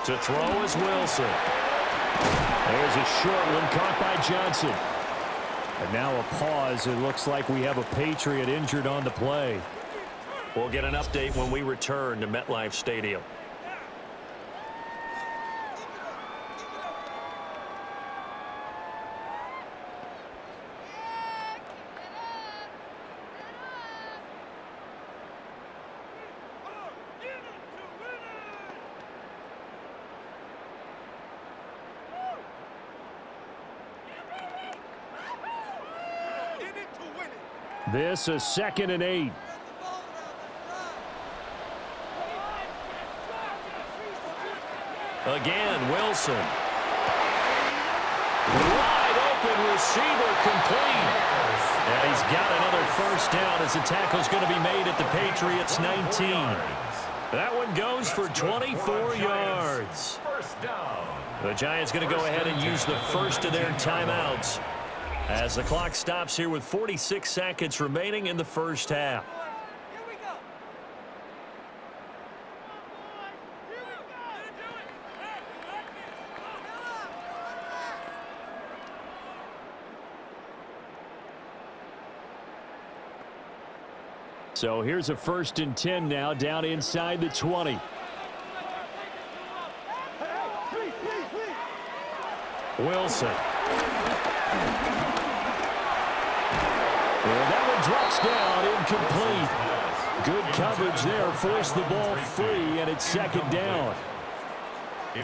To throw is Wilson. There's a short one caught by Johnson. And now a pause. It looks like we have a Patriot injured on the play. We'll get an update when we return to MetLife Stadium. This is 2nd and 8. Again, Wilson. receiver complete. And he's got another first down as the tackle's going to be made at the Patriots' 19. That one goes for 24 yards. The Giants going to go ahead and use the first of their timeouts as the clock stops here with 46 seconds remaining in the first half. So here's a 1st and 10 now down inside the 20. Wilson. And that one drops down, incomplete. Good coverage there, forced the ball free, and it's 2nd down.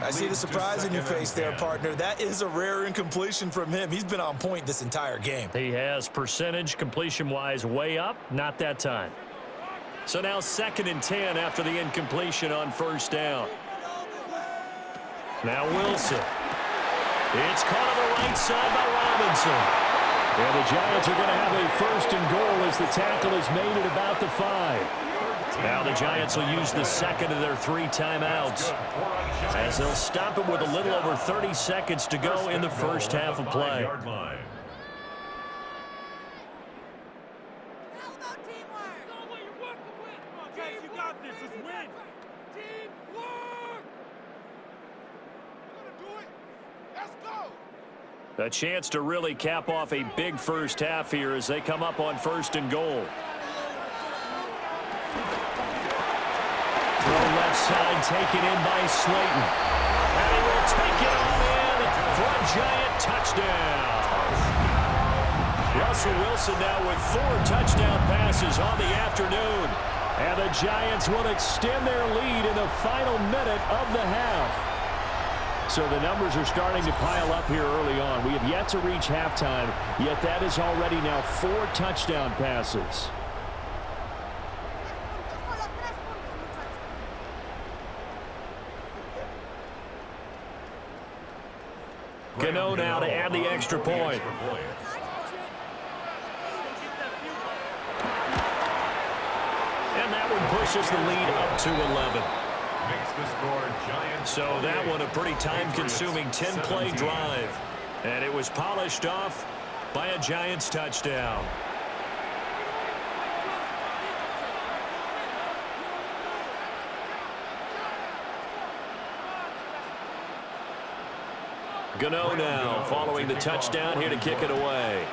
I see the surprise in your face there, partner. That is a rare incompletion from him. He's been on point this entire game. He has percentage completion-wise way up, not that time. So now 2nd and 10 after the incompletion on 1st down. Now Wilson. It's caught on the right side by Robinson. And the Giants are going to have a 1st and goal as the tackle is made at about the 5. Now the Giants will use the 2nd of their 3 timeouts as they'll stop it with a little over 30 seconds to go in the first half of play. A chance to really cap off a big first half here as they come up on 1st and goal. Throw left side, taken in by Slayton. And he will take it on in for a Giant touchdown. Russell Wilson now with 4 touchdown passes on the afternoon. And the Giants will extend their lead in the final minute of the half. So the numbers are starting to pile up here early on. We have yet to reach halftime, yet that is already now 4 touchdown passes. Gano now to add the extra point. And that one pushes the lead up to 11. So that one a pretty time-consuming 10-play drive. And it was polished off by a Giants touchdown. Gano now following the touchdown here to kick it away.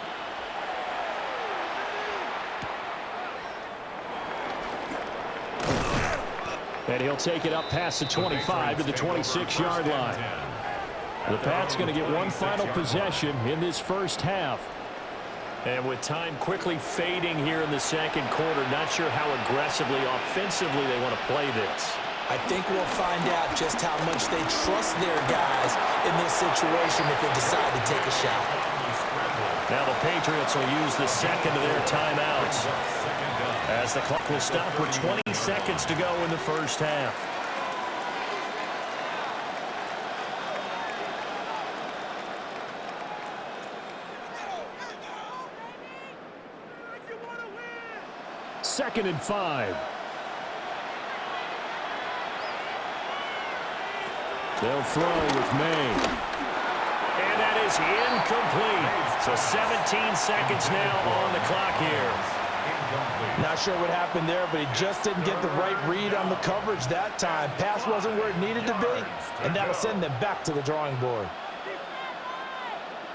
And he'll take it up past the 25 to the 26-yard line. The Pats going to get one final possession in this first half. And with time quickly fading here in the second quarter, not sure how aggressively, offensively they want to play this. I think we'll find out just how much they trust their guys in this situation if they decide to take a shot. Now the Patriots will use the 2nd of their timeouts as the clock will stop with 20 seconds to go in the first half. Second and 5. They'll throw with May. And that is incomplete. So 17 seconds now on the clock here. Not sure what happened there, but he just didn't get the right read on the coverage that time. Pass wasn't where it needed to be, and that'll send them back to the drawing board.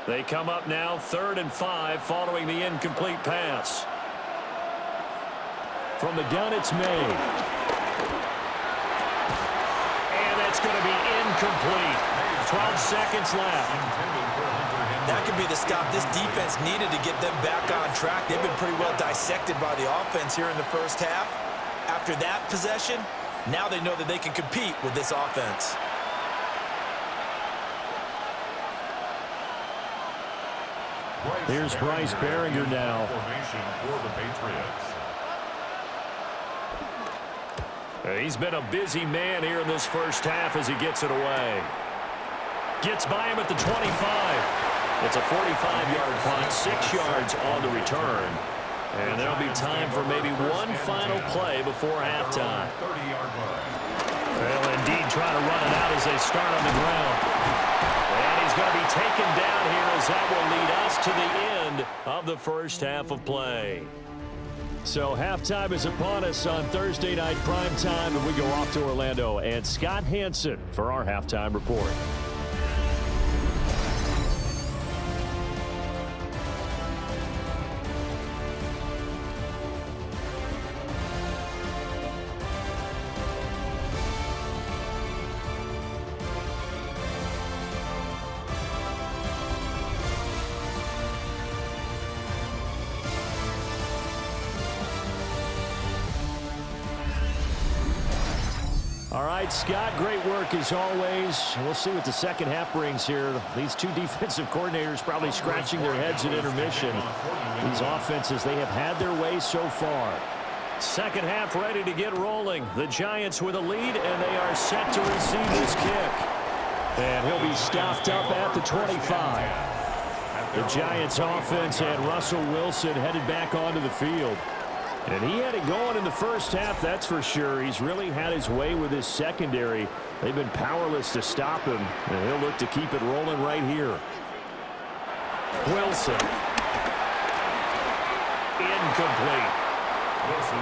They come up now 3rd and 5 following the incomplete pass. From the gun, it's May. And that's going to be incomplete. 12 seconds left. That could be the stop this defense needed to get them back on track. They've been pretty well dissected by the offense here in the first half. After that possession, now they know that they can compete with this offense. Here's Bryce Behringer now. He's been a busy man here in this first half as he gets it away. Gets by him at the 25. It's a 45-yard punt, 6 yards on the return. And there'll be time for maybe one final play before halftime. They'll indeed try to run it out as they start on the ground. And he's going to be taken down here as that will lead us to the end of the first half of play. So halftime is upon us on Thursday night prime time, and we go off to Orlando and Scott Hansen for our halftime report. All right, Scott, great work as always. We'll see what the second half brings here. These two defensive coordinators probably scratching their heads at intermission. These offenses, they have had their way so far. Second half ready to get rolling. The Giants with a lead, and they are set to receive this kick. And he'll be stopped up at the 25. The Giants offense had Russell Wilson headed back onto the field. And he had it going in the first half, that's for sure. He's really had his way with his secondary. They've been powerless to stop him, and he'll look to keep it rolling right here. Wilson. Incomplete.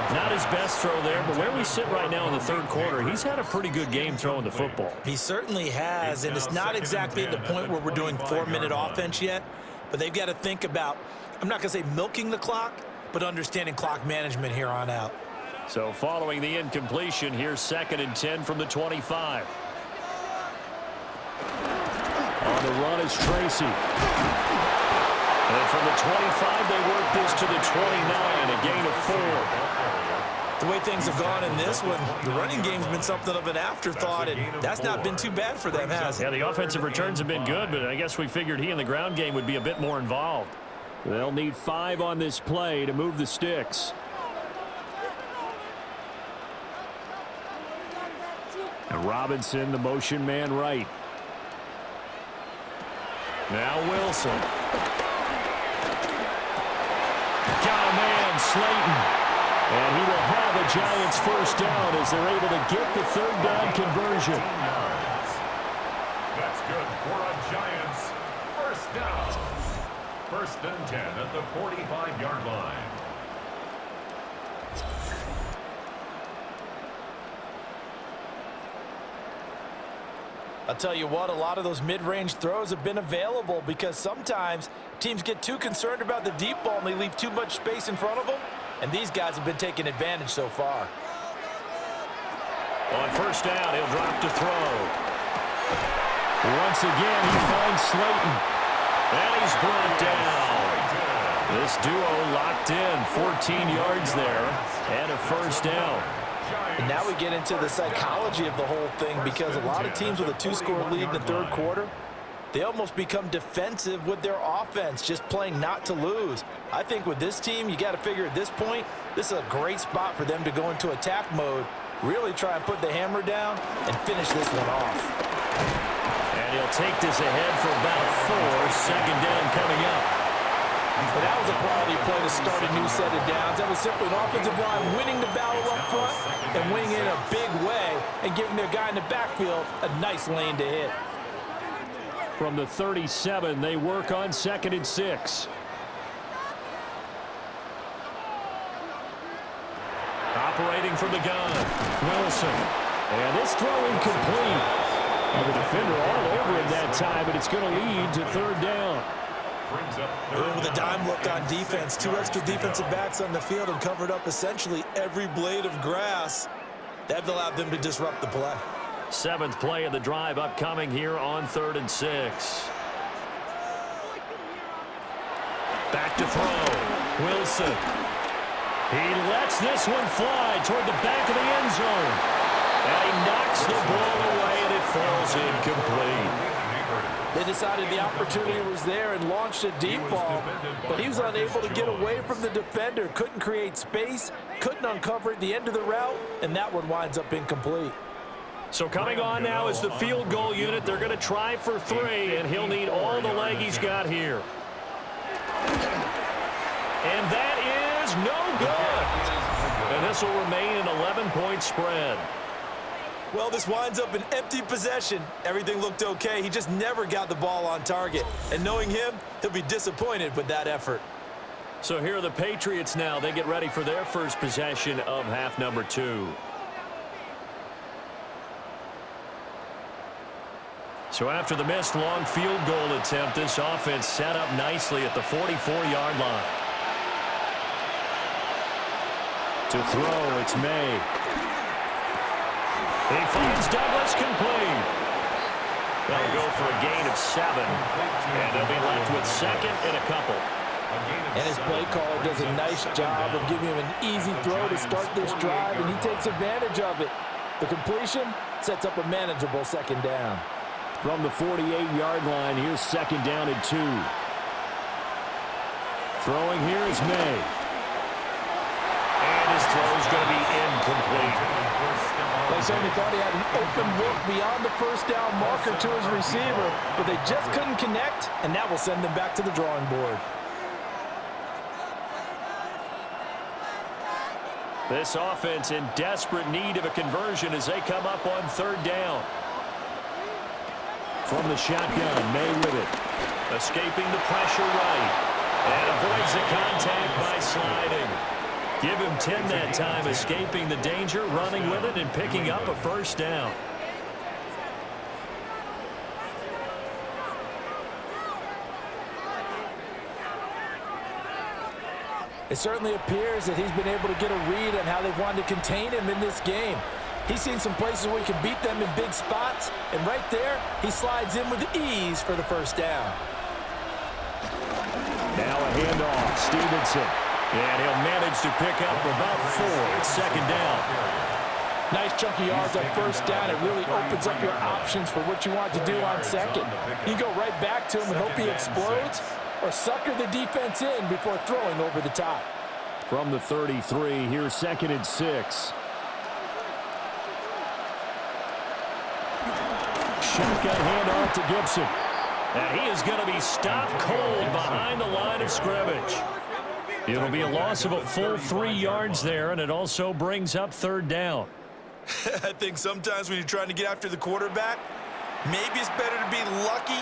Not his best throw there, but where we sit right now in the third quarter, he's had a pretty good game throwing the football. He certainly has, and it's not exactly at the point where we're doing 4-minute offense yet, but they've got to think about, I'm not going to say milking the clock, but understanding clock management here on out. So following the incompletion, here's 2nd and 10 from the 25. On the run is Tracy. And from the 25, they work this to the 29, a gain of 4. The way things have gone in this one, the running game's been something of an afterthought, and that's not been too bad for them, has it? Yeah, the offensive returns have been good, but I guess we figured he in the ground game would be a bit more involved. They'll need 5 on this play to move the sticks. And Robinson, the motion man right. Now Wilson. Got a man, Slayton. And he will have a Giants first down as they're able to get the 3rd down conversion. That's good for a Giants first down. 1st and 10 at the 45-yard line. I'll tell you what, a lot of those mid-range throws have been available because sometimes teams get too concerned about the deep ball and they leave too much space in front of them, and these guys have been taking advantage so far. On 1st down, he'll drop to throw. Once again, he finds Slayton. And he's brought down. This duo locked in, 14 yards there, and a first down. And now we get into the psychology of the whole thing because a lot of teams with a 2-score lead in the 3rd quarter, they almost become defensive with their offense, just playing not to lose. I think with this team, you got to figure at this point, this is a great spot for them to go into attack mode, really try and put the hammer down and finish this one off. And he'll take this ahead for about 4. 2nd down coming up. But that was a quality play to start a new set of downs. That was simply an offensive line winning the battle up front and winning in a big way and giving their guy in the backfield a nice lane to hit. From the 37, they work on 2nd and 6. Operating from the gun, Wilson. And this throw incomplete. Well, the defender all over him that time, but it's going to lead to 3rd down. With a dime look on defense, 2 extra defensive backs on the field and covered up essentially every blade of grass. That allowed them to disrupt the play. 7th play of the drive upcoming here on 3rd and 6. Back to throw. Wilson. He lets this one fly toward the back of the end zone. And he knocks the ball away, and it falls incomplete. They decided the opportunity was there and launched a deep ball, but he was unable to get away from the defender, couldn't create space, couldn't uncover at the end of the route, and that one winds up incomplete. So coming on now is the field goal unit. They're going to try for 3, and he'll need all the leg he's got here. And that is no good. And this will remain an 11-point spread. Well, this winds up an empty possession. Everything looked okay. He just never got the ball on target. And knowing him, he'll be disappointed with that effort. So here are the Patriots now. They get ready for their first possession of half number 2. So after the missed long field goal attempt, this offense set up nicely at the 44-yard line. To throw, it's May. He finds Douglas complete. They'll go for a gain of 7. And they'll be left with second and a couple. And his play caller does a nice job of giving him an easy throw to start this drive, and he takes advantage of it. The completion sets up a manageable second down. From the 48-yard line, here's second down and 2. Throwing here is May. And his throw is going to be incomplete. They certainly thought he had an open look beyond the first down marker to his receiver, but they just couldn't connect, and that will send them back to the drawing board. This offense in desperate need of a conversion as they come up on third down. From the shotgun, May with it. Escaping the pressure right. And avoids the contact by sliding. Give him 10 that time, escaping the danger, running with it, and picking up a first down. It certainly appears that he's been able to get a read on how they've wanted to contain him in this game. He's seen some places where he can beat them in big spots, and right there, he slides in with ease for the first down. Now a handoff, Stevenson. And he'll manage to pick up about 4 at second down. Nice chunky yards on first down. It really opens up your options for what you want to do on second. You go right back to him and hope he explodes, or sucker the defense in before throwing over the top. From the 33, here's second and 6. Shotgun handoff to Gibson. And he is going to be stopped cold behind the line of scrimmage. It'll be a loss of a full 3 yards there, and it also brings up third down. I think sometimes when you're trying to get after the quarterback, maybe it's better to be lucky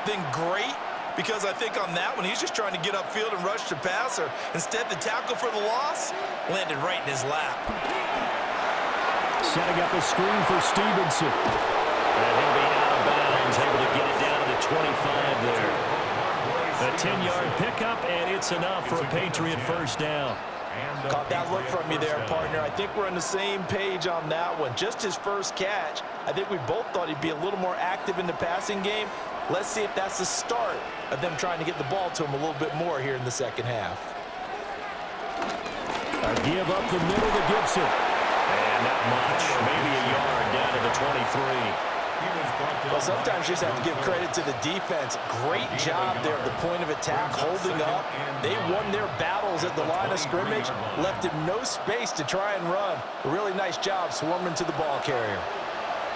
than great, because I think on that one, he's just trying to get upfield and rush the passer. Instead, the tackle for the loss landed right in his lap. Setting up a screen for Stevenson. And he'll be out of bounds, able to get it down to the 25 there. A 10-yard pickup, and it's enough for a Patriot first down. Caught that look from you there, partner. I think we're on the same page on that one. Just his first catch. I think we both thought he'd be a little more active in the passing game. Let's see if that's the start of them trying to get the ball to him a little bit more here in the second half. A give up the middle to Gibson. And not much. Maybe a yard down to the 23. Well, sometimes you just have to give credit to the defense. Great job there at the point of attack, holding up. They won their battles at the line of scrimmage, left him no space to try and run. A really nice job swarming to the ball carrier.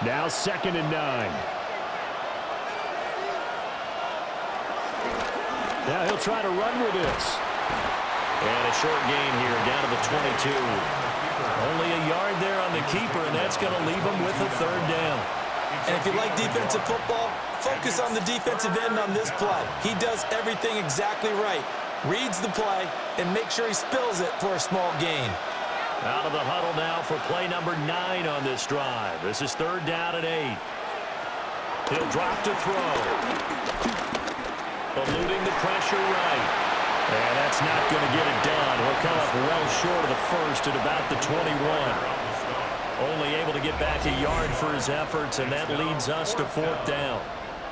Now second and 9. Now he'll try to run with this. And a short gain here, down to the 22. Only a yard there on the keeper, and that's going to leave him with a third down. And if you like defensive football, focus on the defensive end on this play. He does everything exactly right. Reads the play and makes sure he spills it for a small gain. Out of the huddle now for play number 9 on this drive. This is third down and 8. He'll drop to throw. Eluding the pressure right. And that's not going to get it done. He'll come up well short of the first at about the 21. Only able to get back a yard for his efforts, and that leads us to fourth down.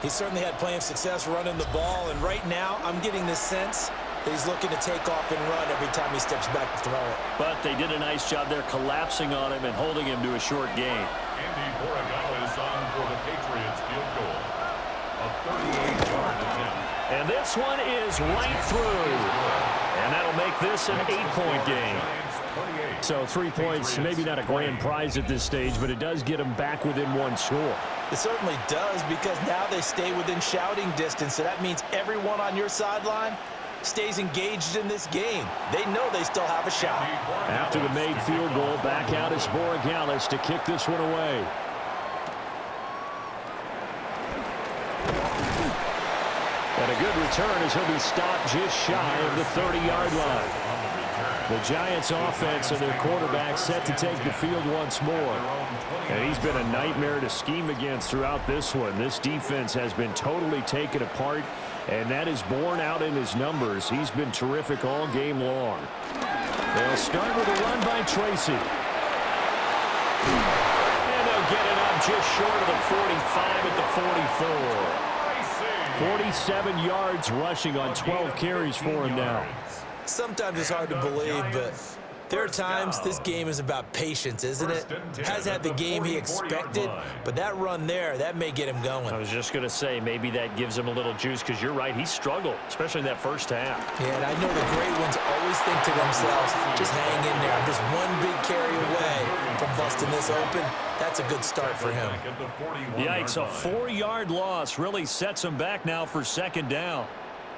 He certainly had plenty of success running the ball, and right now I'm getting the sense that he's looking to take off and run every time he steps back to throw it. But they did a nice job there collapsing on him and holding him to a short gain. Andy Borregales on for the Patriots field goal. A 38-yard attempt. And this one is right through. And that'll make this an 8-point game. So 3 points, maybe not a grand prize at this stage, but it does get them back within one score. It certainly does, because now they stay within shouting distance, so that means everyone on your sideline stays engaged in this game. They know they still have a shot. After the made field goal, back out is Borregales to kick this one away. And a good return as he'll be stopped just shy of the 30-yard line. The Giants offense and their quarterback set to take the field once more. And he's been a nightmare to scheme against throughout this one. This defense has been totally taken apart, and that is borne out in his numbers. He's been terrific all game long. They'll start with a run by Tracy. And they'll get it up just short of the 45 at the 44. 47 yards rushing on 12 carries for him now. Sometimes it's hard to believe, but there are times this game is about patience, isn't it? Hasn't had the game he expected, but that run there, that may get him going. I was just going to say, maybe that gives him a little juice, because you're right, he struggled, especially in that first half. Yeah, and I know the great ones always think to themselves, just hang in there. I'm just one big carry away from busting this open. That's a good start for him. Yikes, a 4-yard loss really sets him back now for second down.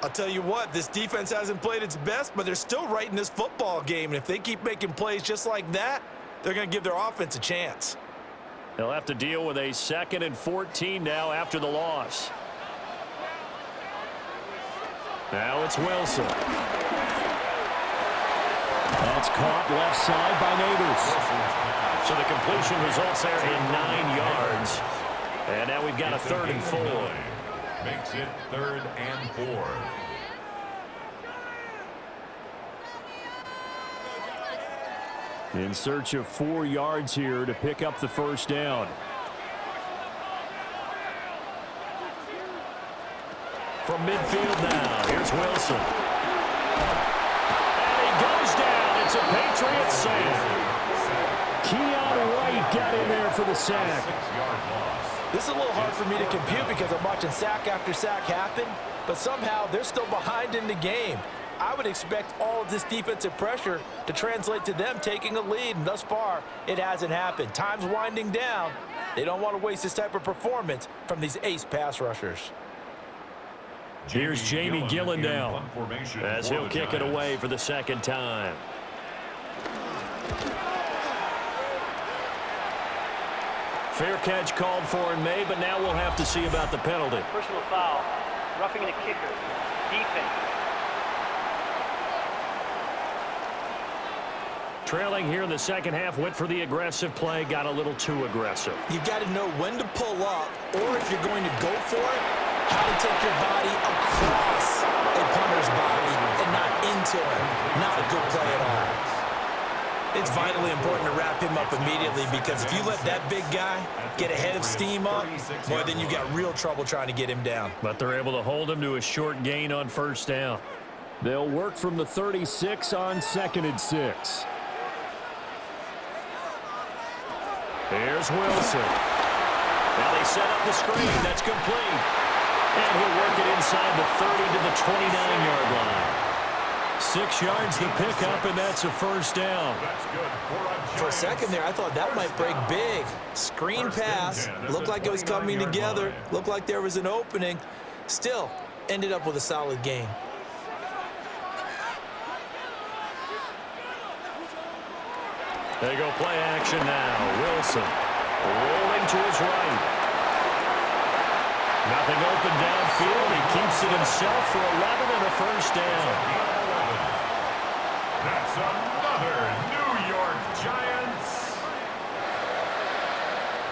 I'll tell you what, this defense hasn't played its best, but they're still right in this football game. And if they keep making plays just like that, they're going to give their offense a chance. They'll have to deal with a 2nd and 14 now after the loss. Now it's Wilson. That's caught left side by Neighbors. So the completion results there in 9 yards. And now we've got a 3rd and 4. Makes it 3rd and 4. In search of 4 yards here to pick up the first down. From midfield now, here's Wilson. And he goes down. It's a Patriots sack. Keon White got in there for the sack. This is a little hard for me to compute because I'm watching sack after sack happen, but somehow they're still behind in the game. I would expect all of this defensive pressure to translate to them taking a lead, and thus far, it hasn't happened. Time's winding down. They don't want to waste this type of performance from these ace pass rushers. Here's Jamie Gillen now as he'll kick it away for the second time. Fair catch called for in May, but now we'll have to see about the penalty. Personal foul, roughing the kicker, defense. Trailing here in the second half, went for the aggressive play, got a little too aggressive. You've got to know when to pull up, or if you're going to go for it, how to take your body across a punter's body and not into him. Not a good play at all. It's vitally important to wrap him up immediately, because if you let that big guy get a head of steam up, boy, then you've got real trouble trying to get him down. But they're able to hold him to a short gain on first down. They'll work from the 36 on 2nd and 6. Here's Wilson. Now they set up the screen. That's complete. And he'll work it inside the 30 to the 29-yard line. 6 yards the pickup, and that's a first down. For a second there, I thought that might break big. Screen pass. Looked like it was coming together. Looked like there was an opening. Still, ended up with a solid gain. They go play action now. Wilson rolling to his right. Nothing open downfield. He keeps it himself for 11 and a first down. That's another New York Giants.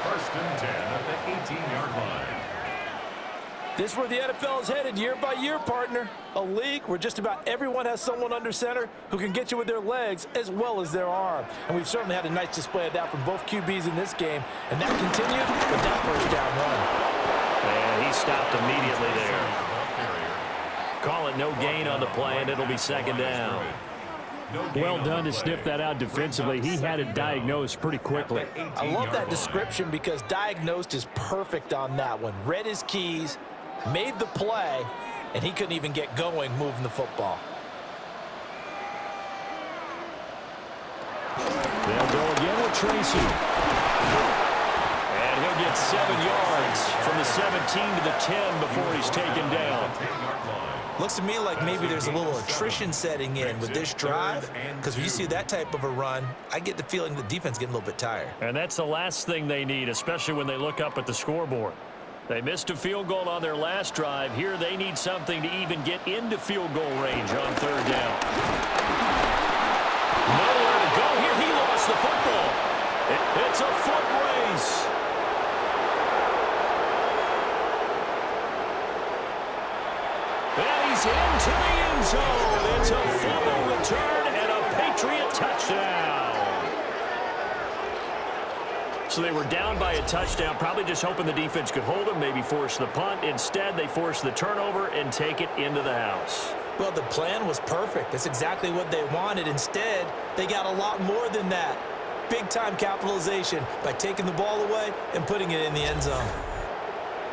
1st and 10 at the 18-yard line. This is where the NFL is headed year by year, partner. A league where just about everyone has someone under center who can get you with their legs as well as their arm. And we've certainly had a nice display of that from both QBs in this game. And that continued with that first down run. And he stopped immediately there. Call it no gain on the play, and it'll be second down. Well done to sniff that out defensively. He had it diagnosed pretty quickly. I love that description because diagnosed is perfect on that one. Read his keys, made the play, and he couldn't even get going moving the football. They'll go again with Tracy. And he'll get 7 yards from the 17 to the 10 before he's taken down. Looks to me like maybe there's a little attrition setting in with this drive, because when you see that type of a run, I get the feeling the defense getting a little bit tired. And that's the last thing they need, especially when they look up at the scoreboard. They missed a field goal on their last drive. Here they need something to even get into field goal range on 3rd down. Nowhere to go here. He lost the football. It's a foot race. And he's into the end zone. It's a fumble return and a Patriot touchdown. So they were down by a touchdown, probably just hoping the defense could hold them, maybe force the punt. Instead, they force the turnover and take it into the house. Well, the plan was perfect. That's exactly what they wanted. Instead, they got a lot more than that. Big-time capitalization by taking the ball away and putting it in the end zone.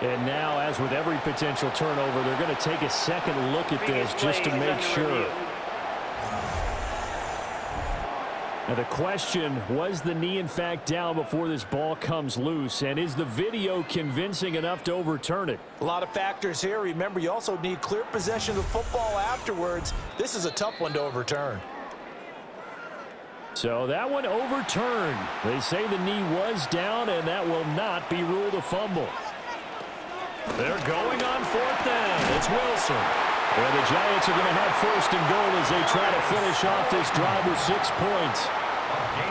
And now, as with every potential turnover, they're going to take a second look at this just to make sure. Now the question, was the knee in fact down before this ball comes loose? And is the video convincing enough to overturn it? A lot of factors here. Remember, you also need clear possession of the football afterwards. This is a tough one to overturn. So that one overturned. They say the knee was down, and that will not be ruled a fumble. They're going on 4th down. It's Wilson. And the Giants are going to have 1st and goal as they try to finish off this drive with 6 points.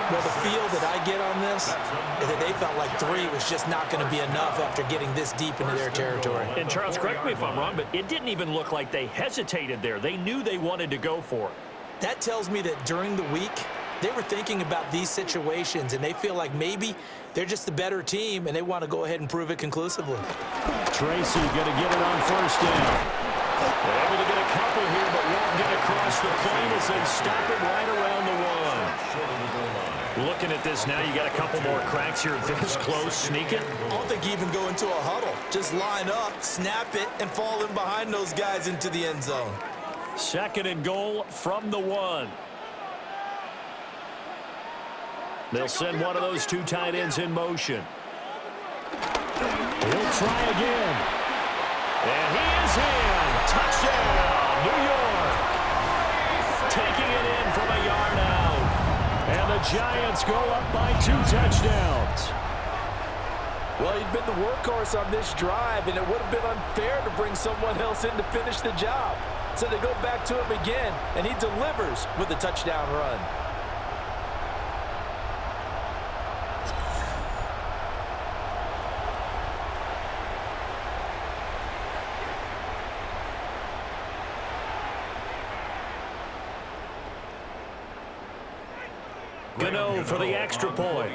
Well, the feel that I get on this is that they felt like 3 was just not going to be enough after getting this deep into their territory. And Charles, correct me if I'm wrong, but it didn't even look like they hesitated there. They knew they wanted to go for it. That tells me that during the week, they were thinking about these situations, and they feel like maybe they're just the better team, and they want to go ahead and prove it conclusively. Tracy going to get it on 1st down. They're able to get a couple here, but won't get across the plane as they stop it right around the 1. Looking at this now, you got a couple more cracks here this close. Sneak it. I don't think you even go into a huddle. Just line up, snap it, and fall in behind those guys into the end zone. 2nd and goal from the 1. They'll send one of those 2 tight ends in motion. He'll try again. And he is in. Touchdown, New York. Taking it in from a yard out. And the Giants go up by 2 touchdowns. Well, he'd been the workhorse on this drive, and it would have been unfair to bring someone else in to finish the job. So they go back to him again, and he delivers with a touchdown run. Gano for the extra point.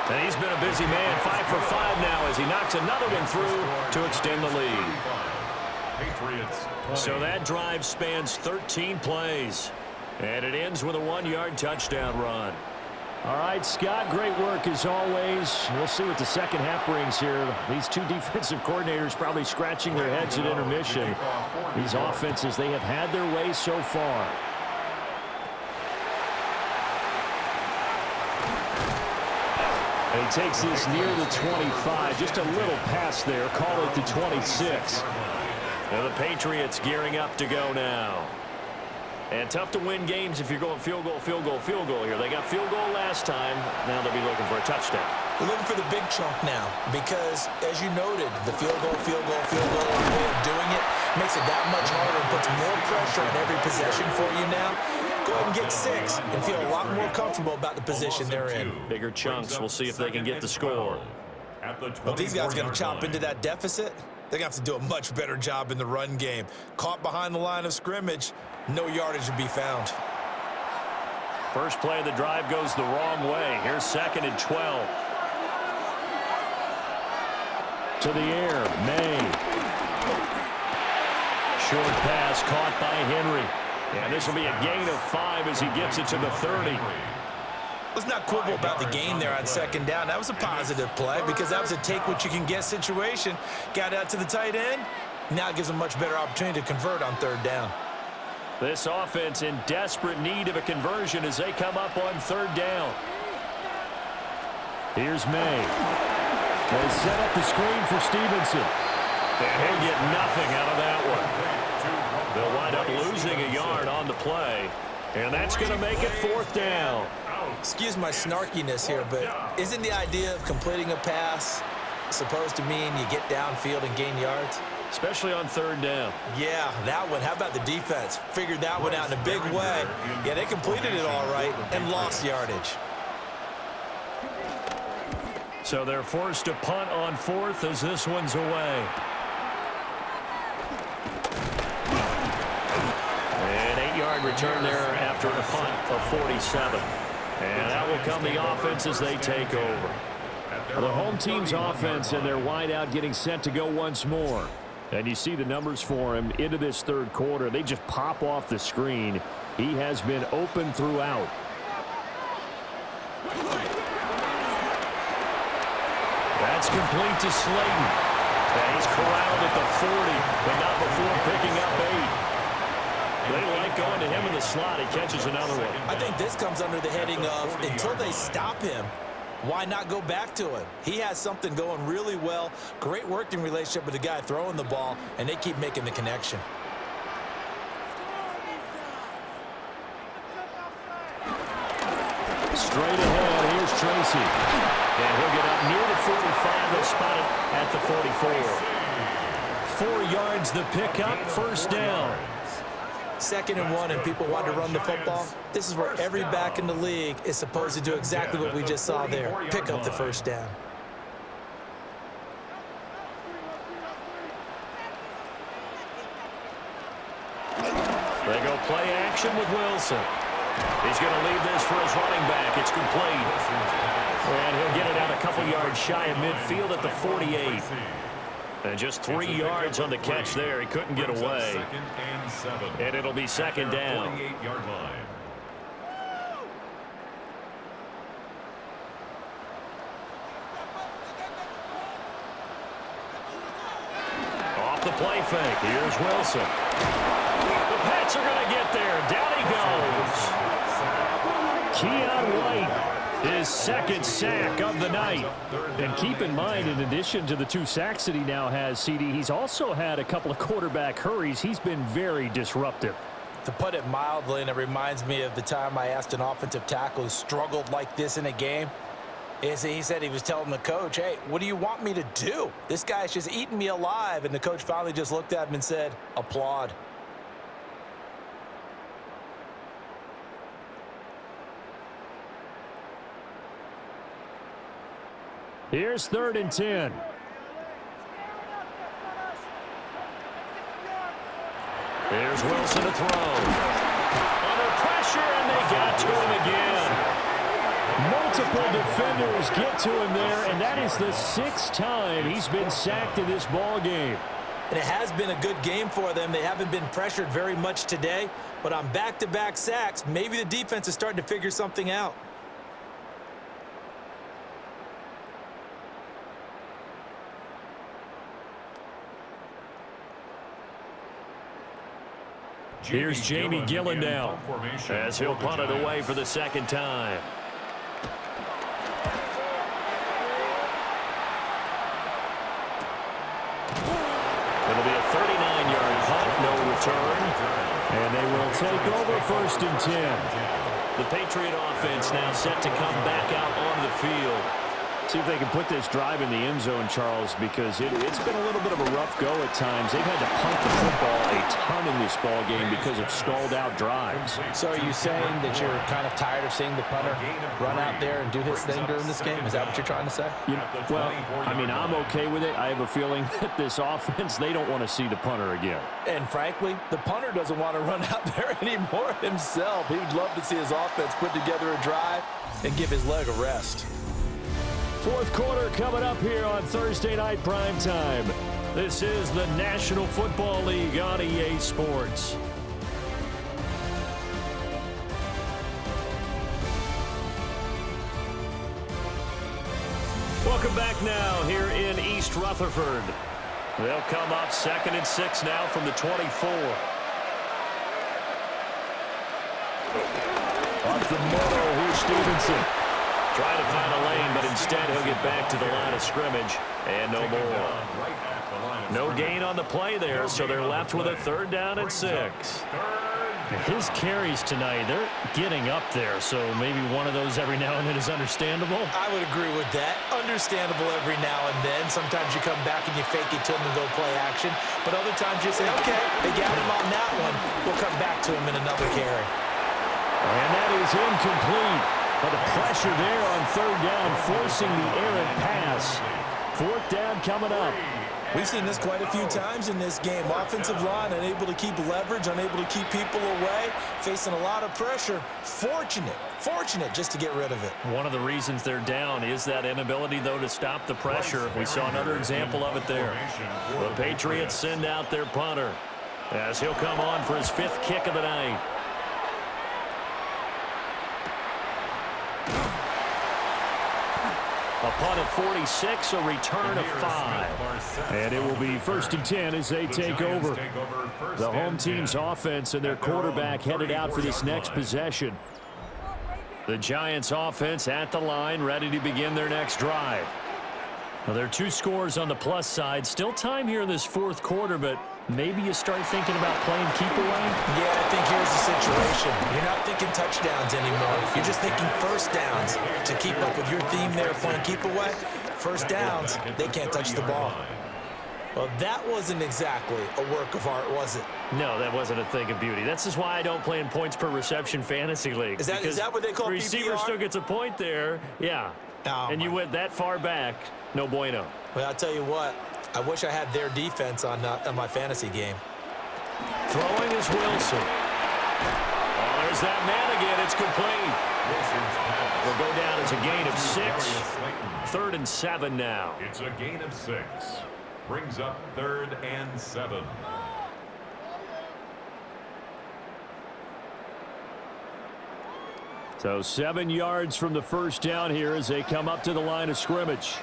And he's been a busy man, 5 for 5 now as he knocks another one through to extend the lead. So that drive spans 13 plays. And it ends with a 1-yard touchdown run. All right, Scott, great work as always. We'll see what the second half brings here. These 2 defensive coordinators probably scratching their heads at intermission. These offenses, they have had their way so far. And he takes this near the 25. Just a little pass there. Call it the 26. Now the Patriots gearing up to go now. And tough to win games if you're going field goal, field goal, field goal here. They got field goal last time. Now they'll be looking for a touchdown. They're looking for the big chunk now because, as you noted, the field goal way of doing it makes it that much harder and puts more pressure on every possession for you now. Go ahead and get 6 and feel a lot more comfortable about the position they're in. Bigger chunks. We'll see if they can get the score. Well, these guys are going to chop into that deficit. They're going to have to do a much better job in the run game. Caught behind the line of scrimmage, no yardage to be found. First play of the drive goes the wrong way. Here's 2nd and 12. To the air, May. Short pass caught by Henry. And this will be a gain of 5 as he gets it to the 30. Let's not quibble about the gain there on 2nd down. That was a positive play because that was a take-what-you-can-get situation. Got out to the tight end, Now it gives them a much better opportunity to convert on third down. This offense in desperate need of a conversion as they come up on third down. Here's May. They set up the screen for Stevenson. And he'll get nothing out of that one. They'll wind up losing a yard on the play. And that's going to make it fourth down. Excuse my snarkiness here, but isn't the idea of completing a pass supposed to mean you get downfield and gain yards? Especially on third down. Yeah, that one. How about the defense? Figured that one out in a big way. Yeah, they completed it all right and lost yardage. So they're forced to punt on fourth as this one's away. An 8-yard return there after a punt of 47. And that will come the offense as they take over. Well, the home team's offense and their wideout getting set to go once more. And you see the numbers for him into this third quarter. They just pop off the screen. He has been open throughout. That's complete to Slayton. And he's corralled at the 40, but not before picking up 8. They like going to him in the slot. He catches another one. I think this comes under the heading of until they stop him, why not go back to him? He has something going really well. Great working relationship with the guy throwing the ball, and they keep making the connection. Straight ahead, here's Tracy. And he'll get up near the 45. They'll spot it at the 44. 4 yards the pickup, first down. 2nd and 1, and people want to run the football. This is where every back in the league is supposed to do exactly what we just saw there. Pick up the first down. They go play action with Wilson. He's going to leave this for his running back. It's complete. And he'll get it out a couple yards shy of midfield at the 48. And just 3 yards on the catch there. He couldn't get away. And it'll be second down. Off the play fake. Here's Wilson. The Pats are going to get there. Down he goes. Keon White, his 2nd sack of the night. And keep in mind, in addition to the 2 sacks that he now has, CD, he's also had a couple of quarterback hurries. He's been very disruptive. To put it mildly, and it reminds me of the time I asked an offensive tackle who struggled like this in a game, is he said he was telling the coach, hey, what do you want me to do? This guy's just eating me alive. And the coach finally just looked at him and said, applaud. Here's 3rd and 10. Here's Wilson to throw. Under pressure, and they got to him again. Multiple defenders get to him there, and that is the 6th time he's been sacked in this ball game. And it has been a good game for them. They haven't been pressured very much today, but on back-to-back sacks, maybe the defense is starting to figure something out. Here's Jamie Gillen now as he'll punt it away for the 2nd time. It'll be a 39-yard punt, no return. And they will take over 1st and 10. The Patriot offense now set to come back out onto the field. See if they can put this drive in the end zone, Charles, because it's been a little bit of a rough go at times. They've had to punt the football a ton in this ball game because of stalled-out drives. So are you saying that you're kind of tired of seeing the punter run out there and do his thing during this game? Is that what you're trying to say? Well, I mean, I'm okay with it. I have a feeling that this offense, they don't want to see the punter again. And frankly, the punter doesn't want to run out there anymore himself. He would love to see his offense put together a drive and give his leg a rest. 4th quarter coming up here on Thursday Night Primetime. This is the National Football League on EA Sports. Welcome back now here in East Rutherford. They'll come up 2nd and 6 now from the 24. Off the moto, here's Stevenson. Trying to find a lane, but instead he'll get back to the line of scrimmage. And no more. No gain on the play there, so they're left with a 3rd down and 6. His carries tonight, they're getting up there, so maybe one of those every now and then is understandable. I would agree with that. Understandable every now and then. Sometimes you come back and you fake it to him and go play action. But other times you say, okay, they got him on that one. We'll come back to him in another carry. And that is incomplete. But the pressure there on 3rd down, forcing the errant pass. 4th down coming up. We've seen this quite a few times in this game. Offensive line unable to keep leverage, unable to keep people away, facing a lot of pressure. Fortunate just to get rid of it. One of the reasons they're down is that inability, though, to stop the pressure. We saw another example of it there. The Patriots send out their punter as he'll come on for his 5th kick of the night. A punt of 46, a return of 5. And it will be 1st and 10 as they take over. The home team's offense and their quarterback headed out for this next possession. The Giants offense at the line, ready to begin their next drive. Well, there are 2 scores on the plus side. Still time here in this 4th quarter, but maybe you start thinking about playing keep away? Yeah, I think here's the situation. You're not thinking touchdowns anymore. You're just thinking 1st downs. To keep up with your theme there, playing keep away, 1st downs, they can't touch the ball. Well, that wasn't exactly a work of art, was it? No, that wasn't a thing of beauty. That's just why I don't play in points per reception fantasy league. Is that what they call the receiver PPR? still gets a point there. Yeah. Oh, and you went that far back. No bueno. Well, I'll tell you what. I wish I had their defense on my fantasy game. Throwing is Wilson. Oh, there's that man again. It's complete. Will go down as a gain of 6. 3rd and 7 now. It's a gain of 6. Brings up 3rd and 7. So 7 yards from the 1st down here as they come up to the line of scrimmage.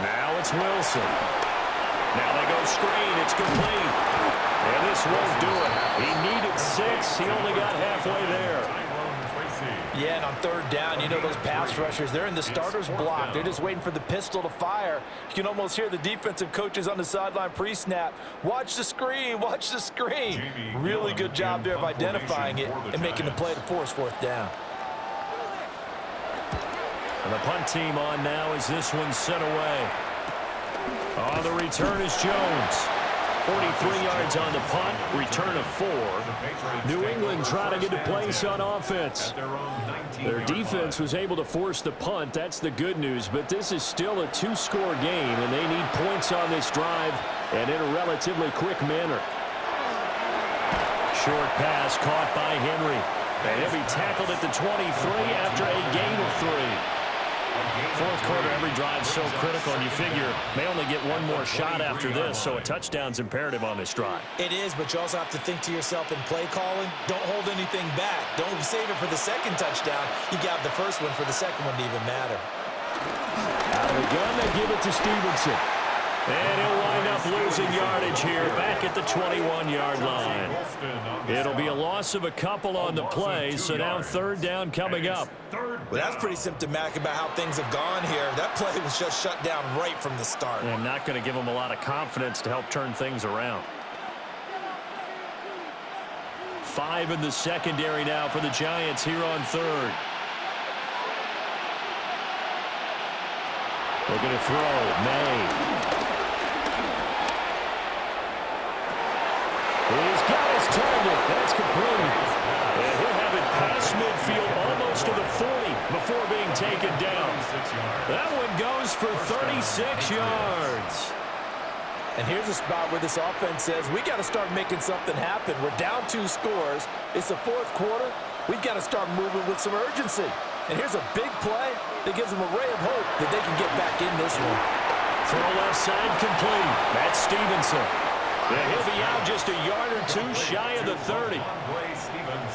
Now it's Wilson. Now they go screen. It's complete. And this won't do it. He needed 6. He only got halfway there. Yeah, and on 3rd down, you know those pass rushers, they're in the starter's block. They're just waiting for the pistol to fire. You can almost hear the defensive coaches on the sideline pre-snap. Watch the screen. Watch the screen. Really good job there of identifying it and making the play to force 4th down. And the punt team on now as this one's sent away. On the return is Jones. 43 yards on the punt, return of 4. New England trying to get a place on offense. Their defense was able to force the punt. That's the good news, but this is still a 2-score game, and they need points on this drive and in a relatively quick manner. Short pass caught by Henry. And he'll be tackled at the 23 after a gain of 3. 4th quarter, every drive so critical, and you figure may only get one more shot after this, so a touchdown's imperative on this drive. It is, but you also have to think to yourself in play calling, don't hold anything back. Don't save it for the 2nd touchdown. You got the 1st one for the 2nd one to even matter. Out of the gun, they give it to Stevenson. And he'll wind up losing yardage here back at the 21-yard line. It'll be a loss of a couple on the play, so now 3rd down coming up. Well, that's pretty symptomatic about how things have gone here. That play was just shut down right from the start. And not going to give them a lot of confidence to help turn things around. 5 in the secondary now for the Giants here on 3rd. Looking to throw. May. He's got his target. That's complete. And he'll have it past midfield almost to the 40 before being taken down. That one goes for 36 yards. And here's a spot where this offense says, we got to start making something happen. We're down 2 scores. It's the 4th quarter. We've got to start moving with some urgency. And here's a big play that gives them a ray of hope that they can get back in this one. Throw left side complete. That's Stevenson. And he'll be out just a yard or 2 shy of the 30.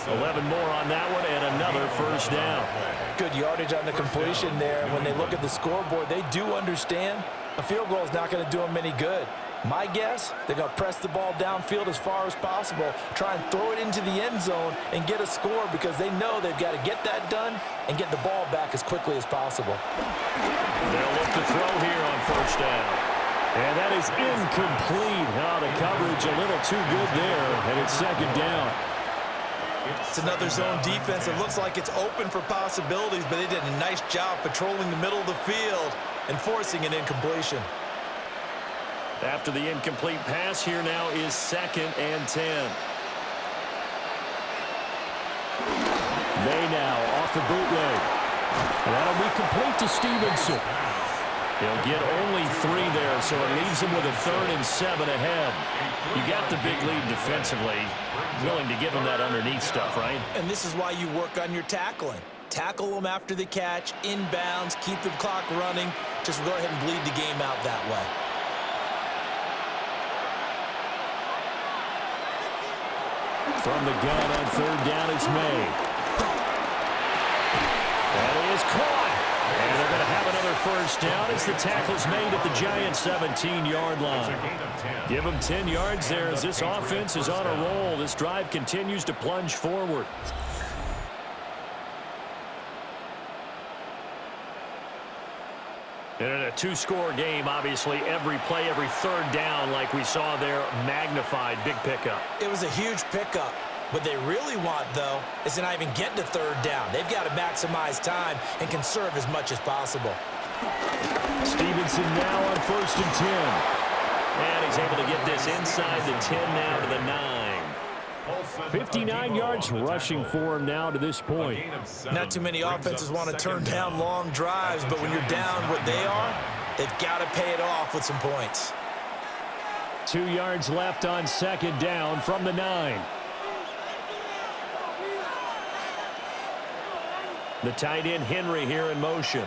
11 more on that one and another first down. Good yardage on the completion there. When they look at the scoreboard, they do understand a field goal is not going to do them any good. My guess, they're going to press the ball downfield as far as possible, try and throw it into the end zone and get a score because they know they've got to get that done and get the ball back as quickly as possible. They'll look to throw here on first down. And that is incomplete. Oh, the coverage a little too good there, and it's second down. It's another zone defense. It looks like it's open for possibilities, but they did a nice job patrolling the middle of the field and forcing an incompletion. After the incomplete pass, here now is 2nd and 10. May now off the bootleg. And that'll be complete to Stevenson. He'll get only 3 there, so it leaves him with a 3rd and 7 ahead. You got the big lead defensively. Willing to give him that underneath stuff, right? And this is why you work on your tackling. Tackle them after the catch, inbounds, keep the clock running. Just go ahead and bleed the game out that way. From the gun on 3rd down, it's May. That is caught. And they're going to have another first down as the tackle's made at the Giants' 17-yard line. Give them 10 yards there as this offense is on a roll. This drive continues to plunge forward. And in a 2-score game, obviously, every play, every 3rd down, like we saw there, magnified. Big pickup. It was a huge pickup. What they really want, though, is to not even get to 3rd down. They've got to maximize time and conserve as much as possible. Stevenson now on 1st and 10. And he's able to get this inside the 10 now to the 9. 59 yards rushing for him now to this point. Not too many offenses want to turn down long drives, but when you're down what they are, they've got to pay it off with some points. 2 yards left on 2nd down from the 9. The tight end Henry here in motion.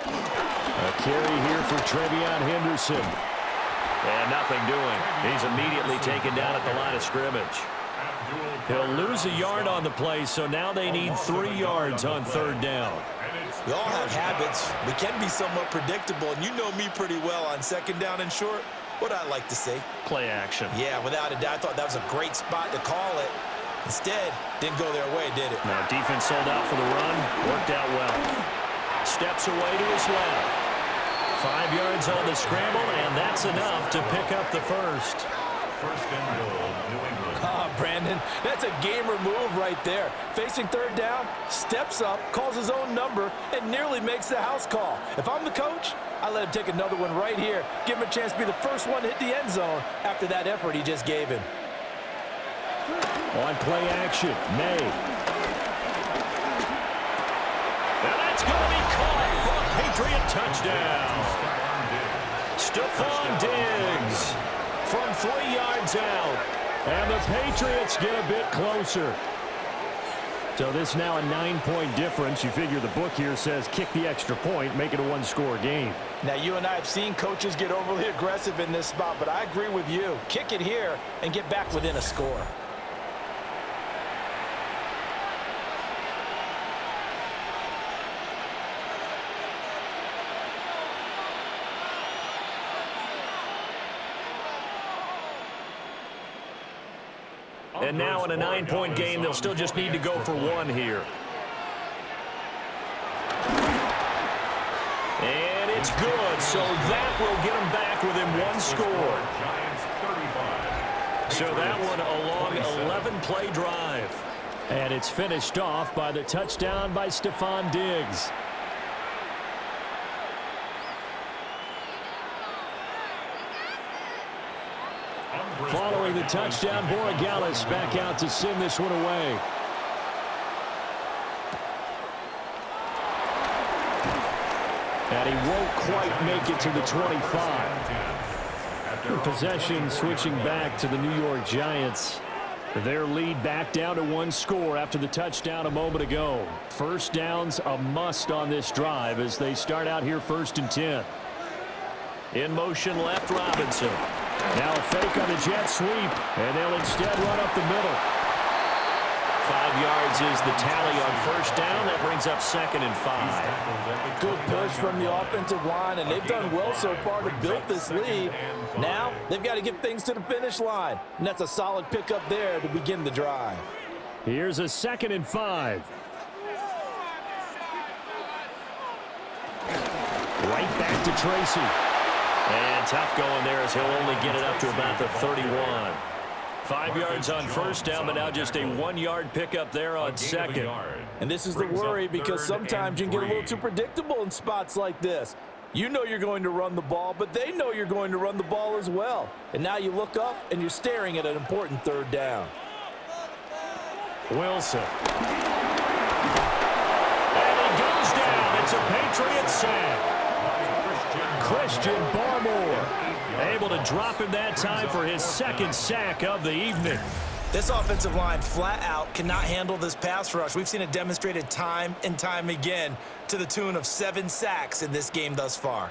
A carry here for Trevion Henderson. And nothing doing. He's immediately taken down at the line of scrimmage. He'll lose a yard on the play, so now they need 3 yards on 3rd down. We all have habits. We can be somewhat predictable, and you know me pretty well on 2nd down and short. What I like to see. Play action. Yeah, without a doubt. I thought that was a great spot to call it. Instead, didn't go their way, did it? Now, defense sold out for the run. Worked out well. Steps away to his left. 5 yards on the scramble, and that's enough to pick up the first. First and goal, New England. Brandon, that's a gamer move right there. Facing 3rd down, steps up, calls his own number, and nearly makes the house call. If I'm the coach, I let him take another one right here. Give him a chance to be the first one to hit the end zone after that effort he just gave him. On play action, May. And that's going to be caught for a Patriot touchdown. Stephon Diggs from 3 yards out. And the Patriots get a bit closer. So this now a 9-point difference. You figure the book here says kick the extra point, make it a 1-score game. Now, you and I have seen coaches get overly aggressive in this spot, but I agree with you. Kick it here and get back within a score. And now in a 9-point game, they'll still just need to go for 1 here. And it's good, so that will get them back within 1 score. So that one a long 11-play drive. And it's finished off by the touchdown by Stephon Diggs. Following the touchdown, Borregales back out to send this one away. And he won't quite make it to the 25. The possession switching back to the New York Giants. Their lead back down to 1 score after the touchdown a moment ago. First down's a must on this drive as they start out here 1st and 10. In motion left, Robinson. Now a fake on the jet sweep, and they'll instead run up the middle. 5 yards is the tally on first down. That brings up 2nd and 5. Good push from the offensive line, and they've done well so far to build this lead. Now they've got to get things to the finish line, and that's a solid pickup there to begin the drive. Here's a 2nd and 5. Right back to Tracy. And tough going there as he'll only get it up to about the 31. 5 yards on first down, but now just a 1-yard pickup there on second. And this is the worry, because sometimes you can get a little too predictable in spots like this. You know you're going to run the ball, but they know you're going to run the ball as well. And now you look up and you're staring at an important 3rd down. Wilson. And he goes down. It's a Patriots sack. Christian Barmore able to drop him that time for his 2nd sack of the evening. This offensive line flat out cannot handle this pass rush. We've seen it demonstrated time and time again to the tune of 7 sacks in this game thus far.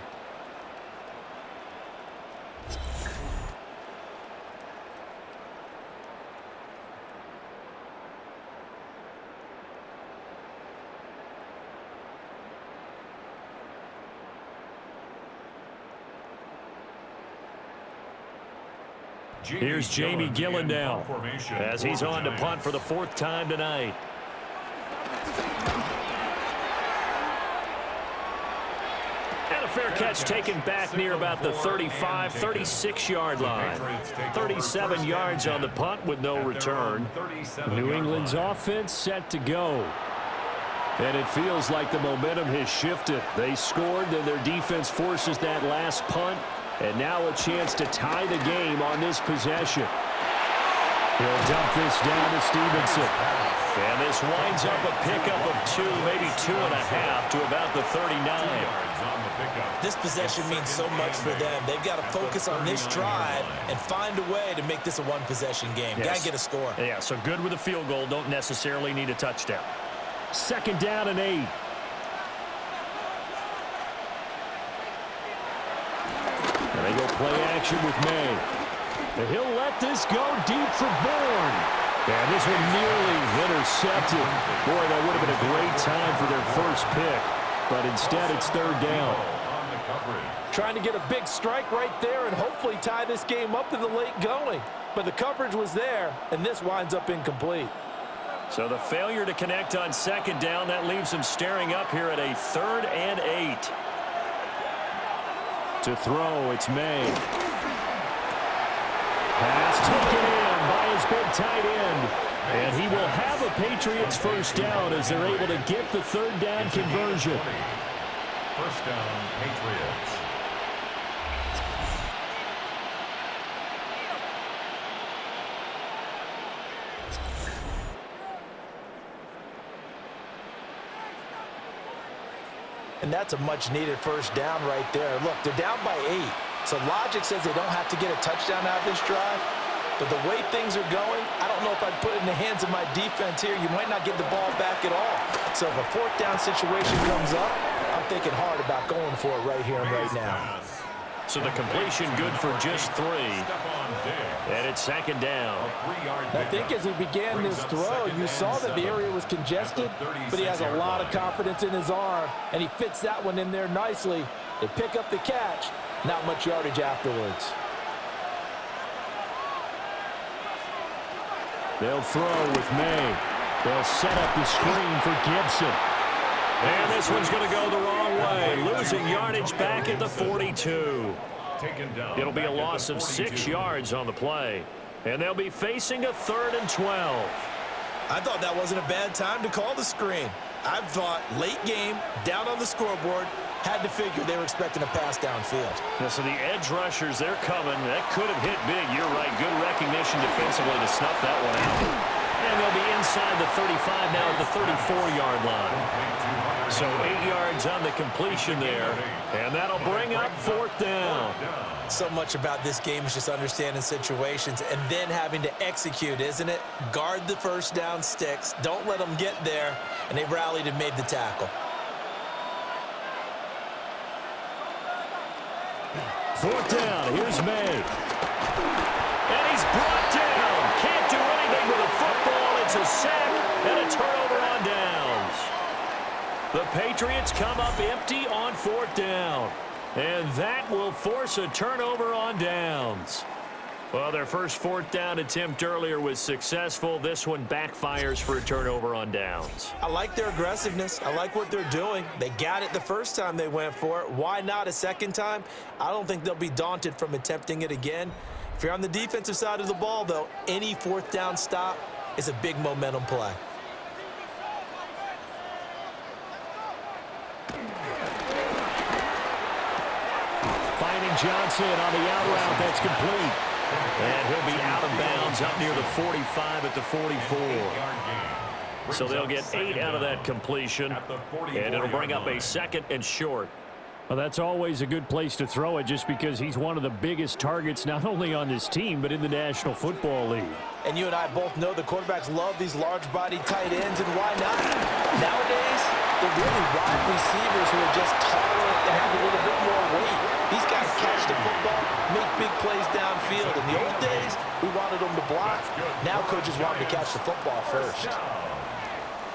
Here's Jamie Gillen now as he's on to punt for the 4th time tonight. And a fair catch taken back near about the 35, 36-yard line. 37 yards on the punt with no return. New England's offense set to go. And it feels like the momentum has shifted. They scored, then their defense forces that last punt. And now a chance to tie the game on this possession. He'll dump this down to Stevenson. And this winds up a pickup of 2, maybe 2.5 to about the 39. This possession means so much for them. They've got to focus on this drive and find a way to make this a one-possession game. Yes. Got to get a score. Yeah, so good with a field goal. Don't necessarily need a touchdown. 2nd down and 8. They go play action with May. And he'll let this go deep for Bourne. And this one nearly intercepted. Boy, that would have been a great time for their first pick. But instead, it's 3rd down. Trying to get a big strike right there and hopefully tie this game up in the late going. But the coverage was there, and this winds up incomplete. So the failure to connect on 2nd down, that leaves them staring up here at a 3rd and 8. To throw, it's May. Pass taken in by his big tight end. And he will have a Patriots first down as they're able to get the 3rd down conversion. First down, Patriots. And that's a much-needed first down right there. Look, they're down by 8. So logic says they don't have to get a touchdown out of this drive. But the way things are going, I don't know if I'd put it in the hands of my defense here. You might not get the ball back at all. So if a 4th down situation comes up, I'm thinking hard about going for it right here and right now. So the completion good for just 3. And it's 2nd down. I think as he began this throw, you saw that the area was congested, but he has a lot of confidence in his arm, and he fits that one in there nicely. They pick up the catch, not much yardage afterwards. They'll throw with May. They'll set up the screen for Gibson. And this one's going to go the wrong way. Losing yardage back at the 42. It'll be a loss of 6 yards on the play. And they'll be facing a 3rd and 12. I thought that wasn't a bad time to call the screen. I thought late game, down on the scoreboard, had to figure they were expecting a pass downfield. Yeah, so the edge rushers, they're coming. That could have hit big. You're right. Good recognition defensively to snuff that one out. And they'll be inside the 35 now at the 34-yard line. So 8 yards on the completion there. And that'll bring up 4th down. So much about this game is just understanding situations and then having to execute, isn't it? Guard the first down sticks. Don't let them get there. And they rallied and made the tackle. 4th down. Here's May. And he's brought down. Can't do anything with a football. It's a sack. turnover on downs. The Patriots come up empty on 4th down. And that will force a turnover on downs. Well, their first 4th down attempt earlier was successful. This one backfires for a turnover on downs. I like their aggressiveness. I like what they're doing. They got it the first time they went for it. Why not a second time? I don't think they'll be daunted from attempting it again. If you're on the defensive side of the ball, though, any 4th down stop is a big momentum play. Finding Johnson on the out route. That's complete. And he'll be out of bounds up near the 45 at the 44. So they'll get 8 out of that completion. And it'll bring up a 2nd and short. Well, that's always a good place to throw it just because he's one of the biggest targets not only on this team but in the National Football League. And you and I both know the quarterbacks love these large-body tight ends, and why not? Nowadays, they're really wide receivers who are just taller and have a little bit more weight. These guys catch the football, make big plays downfield. In the old days, we wanted them to block. Now coaches want them to catch the football first.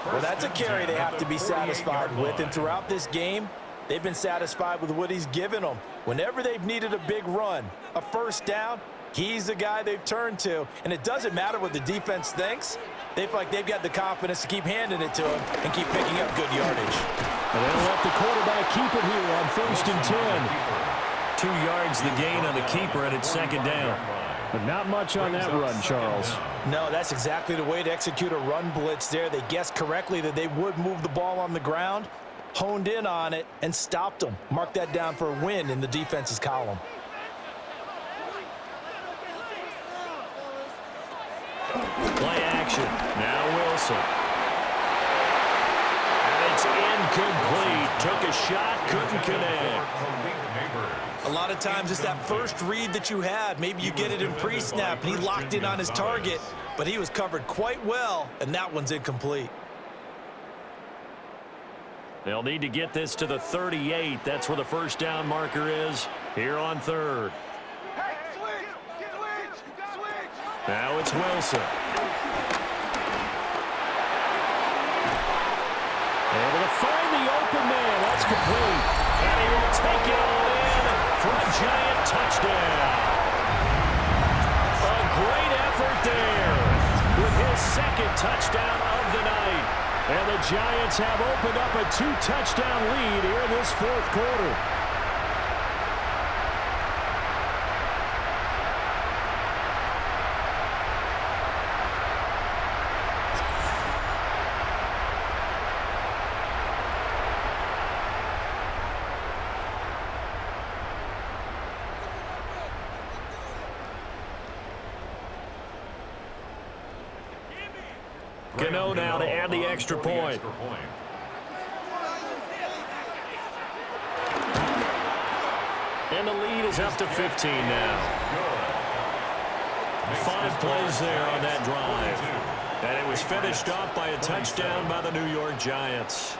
Well, that's a carry they have to be satisfied with, and throughout this game, they've been satisfied with what he's given them. Whenever they've needed a big run, a first down, he's the guy they've turned to. And it doesn't matter what the defense thinks. They feel like they've got the confidence to keep handing it to him and keep picking up good yardage. And they'll let the quarterback keep it here on 1st and 10. 2 yards the gain on the keeper, and it's 2nd down. But not much on that run, Charles. No, that's exactly the way to execute a run blitz there. They guessed correctly that they would move the ball on the ground, honed in on it, and stopped them. Mark that down for a win in the defense's column. Play action. Now Wilson. And it's incomplete. Took a shot, couldn't connect. A lot of times it's that first read that you have. Maybe you get it in pre-snap, and he locked in on his target, but he was covered quite well, and that one's incomplete. They'll need to get this to the 38. That's where the first down marker is here on 3rd. Now it's Wilson. Able to find the open man. That's complete. And he will take it all in for a giant touchdown. A great effort there with his 2nd touchdown of the night. And the Giants have opened up a 2-touchdown lead here in this 4th quarter. Gano now to add the extra point. And the lead is up to 15 now. 5 plays there on that drive. And it was finished off by a touchdown by the New York Giants.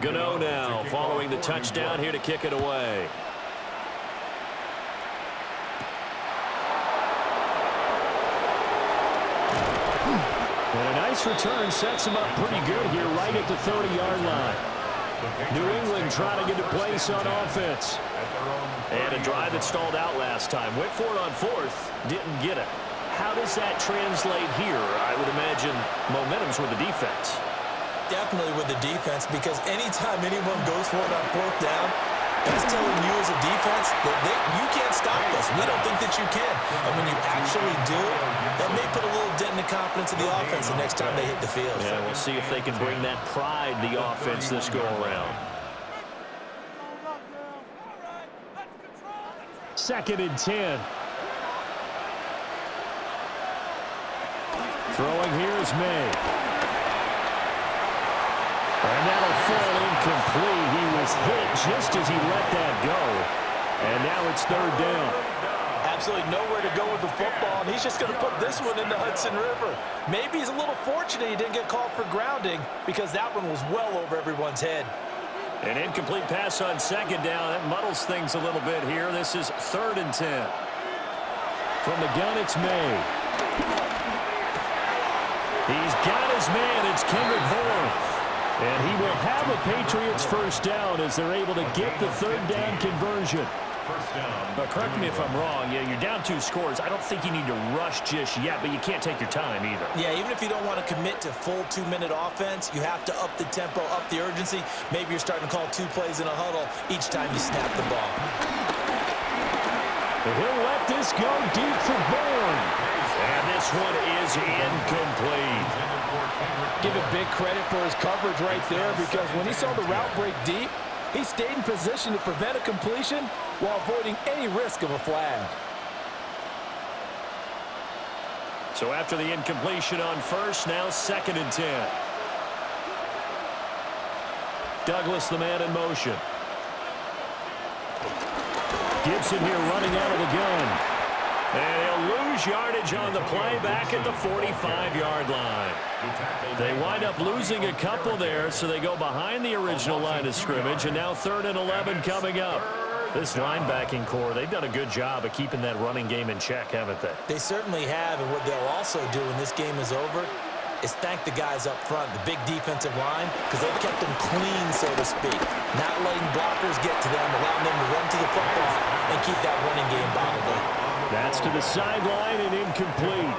Gano now following the touchdown here to kick it away. And a nice return sets him up pretty good here right at the 30-yard line. New England trying to get a place on offense. And a drive that stalled out last time. Went for it on 4th, didn't get it. How does that translate here? I would imagine momentum's with the defense. Definitely with the defense, because anytime anyone goes for it on 4th down, that's telling you as a defense that you can't stop us. We don't think that you can. And when you actually do, that may put a little dent in the confidence of the offense the next time they hit the field. Yeah, we'll see if they can bring that pride the offense this go-around. 2nd and 10. Throwing here is May. And that'll fall incomplete. He was hit just as he let that go. And now it's 3rd down. Absolutely nowhere to go with the football, and he's just going to put this one in the Hudson River. Maybe he's a little fortunate he didn't get called for grounding, because that one was well over everyone's head. An incomplete pass on second down. That muddles things a little bit here. This is 3rd and 10. From the gun, it's May. He's got his man. It's Kendrick Bourne. And he will have a Patriots first down as they're able to get the 3rd down conversion. But correct me if I'm wrong. Yeah, you're down 2 scores. I don't think you need to rush just yet, but you can't take your time either. Yeah, even if you don't want to commit to full 2-minute offense, you have to up the tempo, up the urgency. Maybe you're starting to call 2 plays in a huddle each time you snap the ball. And he'll let this go deep for Bourne. And this one is incomplete. Give him big credit for his coverage right there, because when he saw the route break deep, he stayed in position to prevent a completion while avoiding any risk of a flag. So after the incompletion on first, now 2nd and 10. Douglas, the man in motion. Gibson here running out of the gun. And he'll lose yardage on the play back at the 45-yard line. They wind up losing a couple there, so they go behind the original line of scrimmage, and now 3rd and 11 coming up. This linebacking core, they've done a good job of keeping that running game in check, haven't they? They certainly have, and what they'll also do when this game is over is thank the guys up front, the big defensive line, because they've kept them clean, so to speak. Not letting blockers get to them, allowing them to run to the football and keep that running game bottled up. That's to the sideline and incomplete.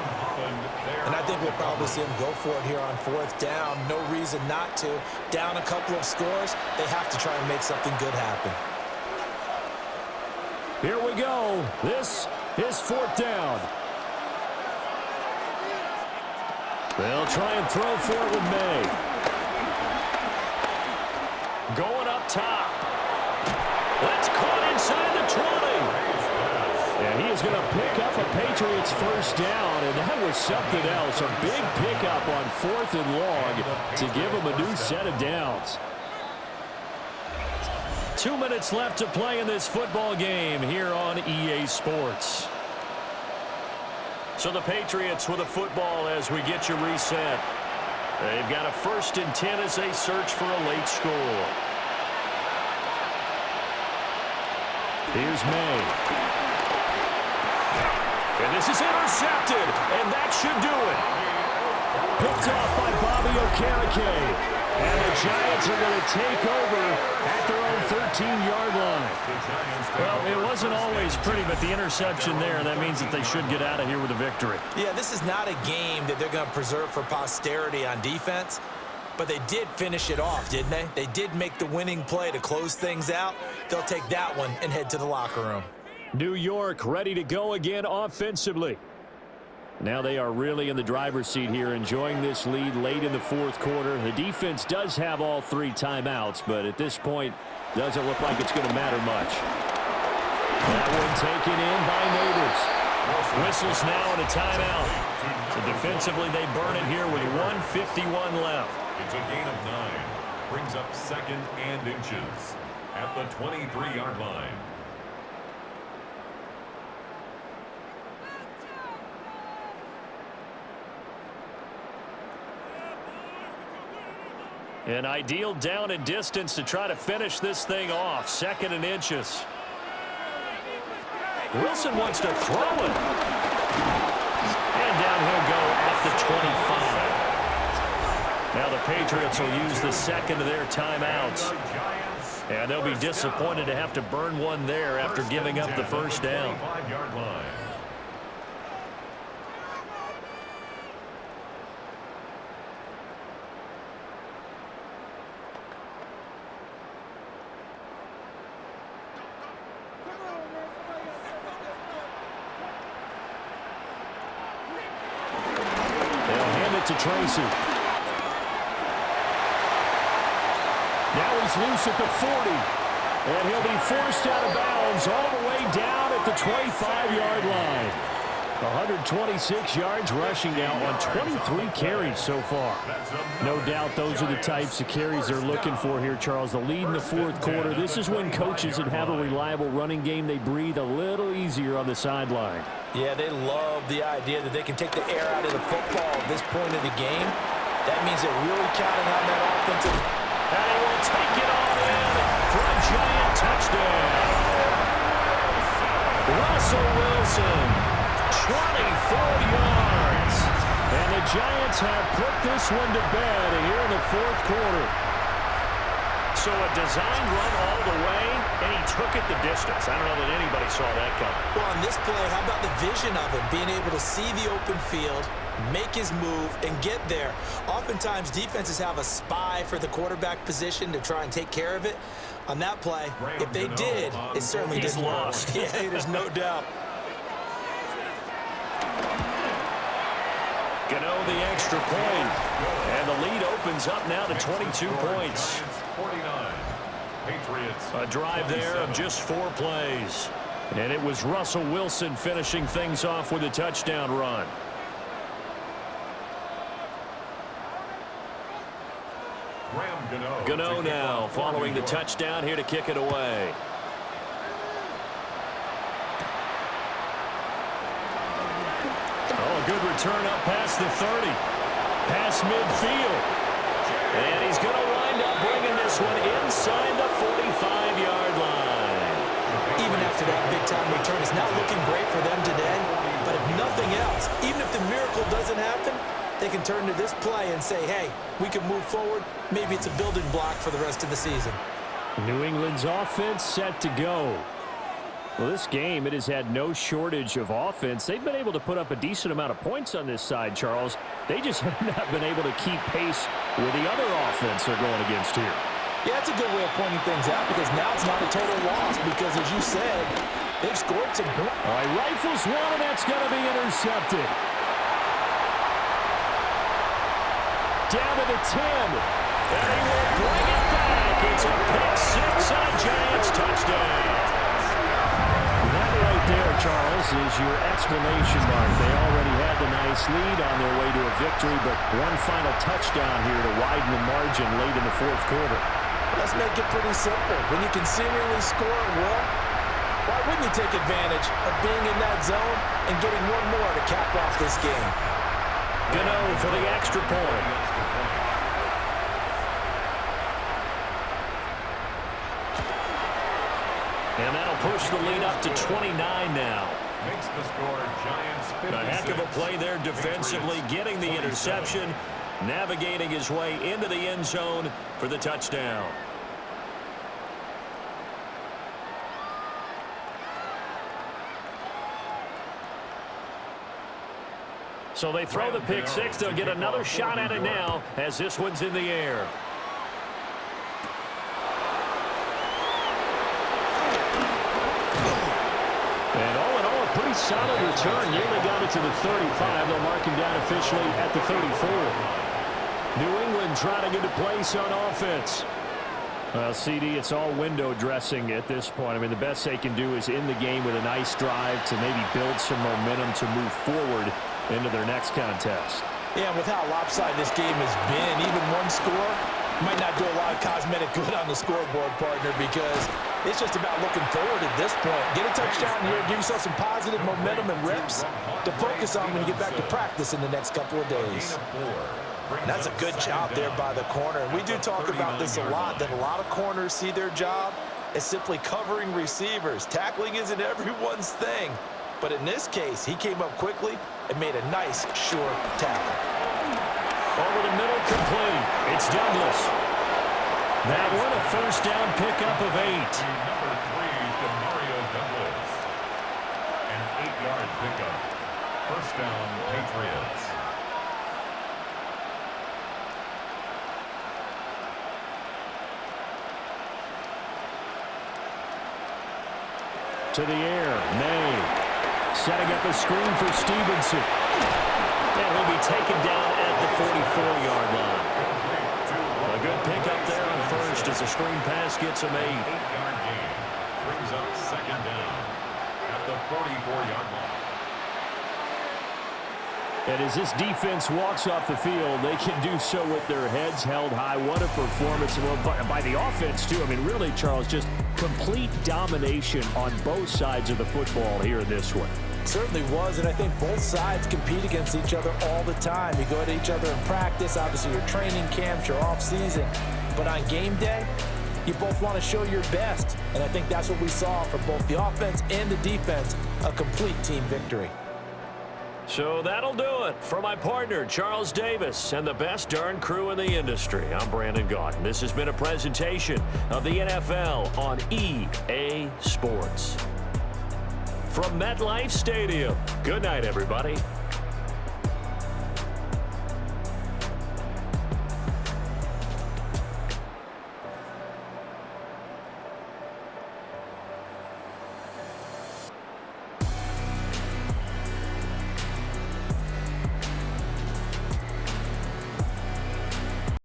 And I think we'll probably see them go for it here on 4th down. No reason not to. Down a couple of scores, they have to try and make something good happen. Here we go. This is 4th down. They'll try and throw for it with May. Going up top. That's caught inside the 20. And he is going to pick up a Patriots first down, and that was something else. A big pickup on 4th and long to give him a new set of downs. 2 minutes left to play in this football game here on EA Sports. So the Patriots with a football as we get you reset. They've got a 1st and 10 as they search for a late score. Here's May. And this is intercepted, and that should do it. Picked off by Bobby Okereke. And the Giants are going to take over at their own 13-yard line. Well, it wasn't always pretty, but the interception there, that means that they should get out of here with a victory. Yeah, this is not a game that they're going to preserve for posterity on defense, but they did finish it off, didn't they? They did make the winning play to close things out. They'll take that one and head to the locker room. New York ready to go again offensively. Now they are really in the driver's seat here, enjoying this lead late in the 4th quarter. The defense does have all 3 timeouts, but at this point, doesn't look like it's going to matter much. That one taken in by Neighbors. Whistles now and a timeout. So defensively, they burn it here with 1:51 left. It's a gain of 9. Brings up 2nd and inches at the 23-yard line. An ideal down and distance to try to finish this thing off. 2nd and inches. Wilson wants to throw it. And down he'll go at the 25. Now the Patriots will use the 2nd of their timeouts. And they'll be disappointed to have to burn one there after giving up the first down. To Tracy. Now he's loose at the 40. And he'll be forced out of bounds all the way down at the 25-yard line. 126 yards rushing now on 23 carries so far. No doubt those are the types of carries they're looking for here, Charles. The lead in the 4th quarter. This is when coaches that have a reliable running game, they breathe a little easier on the sideline. Yeah, they love the idea that they can take the air out of the football at this point of the game. That means they're really counting on that offensive And he will take it all in for a giant touchdown. Russell Wilson, 24 yards. And the Giants have put this one to bed here in the fourth quarter. So a designed run all the way, and he took it the distance. I don't know that anybody saw that coming. Well, on this play, how about the vision of him, being able to see the open field, make his move, and get there. Oftentimes, defenses have a spy for the quarterback position to try and take care of it. On that play, if they did, it certainly didn't work. Yeah, there's no doubt. Gano the extra point, and the lead opens up now to 22 points. 49. Patriots. A drive there of just 4 plays. And it was Russell Wilson finishing things off with a touchdown run. Gano now following the touchdown here to kick it away. Oh, a good return up past the 30. Past midfield. And he's going to wind up bringing this one inside the 45-yard line. Even after that big-time return, it's not looking great for them today. But if nothing else, even if the miracle doesn't happen, they can turn to this play and say, hey, we can move forward. Maybe it's a building block for the rest of the season. New England's offense set to go. Well, this game, it has had no shortage of offense. They've been able to put up a decent amount of points on this side, Charles. They just have not been able to keep pace with the other offense they're going against here. Yeah, that's a good way of pointing things out because now it's not a total loss because, as you said, they've scored some points. All right, rifles one, and that's going to be intercepted. Down to the 10. And he will bring it back. It's a pick 6 on Giants touchdown. That right there, Charles, is your exclamation mark. They already had the nice lead on their way to a victory, but one final touchdown here to widen the margin late in the fourth quarter. Let's make it pretty simple. When you can seemingly score at will, why wouldn't you take advantage of being in that zone and getting one more to cap off this game? Gano for the extra point. And that'll push the lead up to 29 now. Makes the score Giants 56. A heck of a play there defensively, getting the interception, navigating his way into the end zone for the touchdown. So they throw the pick 6. They'll get another shot at it now as this one's in the air. And all in all, a pretty solid return. Nearly got it to the 35. They'll mark him down officially at the 34. New England trying to get a place on offense. Well, CD, it's all window dressing at this point. I mean, the best they can do is in the game with a nice drive to maybe build some momentum to move forward into their next contest. Yeah, with how lopsided this game has been, even one score might not do a lot of cosmetic good on the scoreboard, partner, because it's just about looking forward at this point. Get a touchdown here, give yourself some positive momentum and reps to focus on when you get back to practice in the next couple of days. That's a good job there by the corner. And we do talk about this a lot, that a lot of corners see their job as simply covering receivers. Tackling isn't everyone's thing. But in this case, he came up quickly and made a nice, sure tackle. Over the middle, complete. It's Douglas. That one, a first down pickup of 8. Number 3 to Mario Douglas. An 8-yard pickup. First down, Patriots. To the air, May. Setting up a screen for Stevenson. And he'll be taken down at the 44-yard line. A good pickup there on first as the screen pass gets him 8. 8-yard gain. Brings up second down at the 44-yard line. And as this defense walks off the field, they can do so with their heads held high. What a performance by the offense, too. I mean, really, Charles, just complete domination on both sides of the football here in this one. Certainly was, and I think both sides compete against each other all the time. You go at each other in practice, obviously your training camps, your off-season. But on game day, you both want to show your best. And I think that's what we saw from both the offense and the defense, a complete team victory. So that'll do it for my partner, Charles Davis, and the best darn crew in the industry. I'm Brandon Gaudin. This has been a presentation of the NFL on EA Sports. From MetLife Stadium, good night, everybody.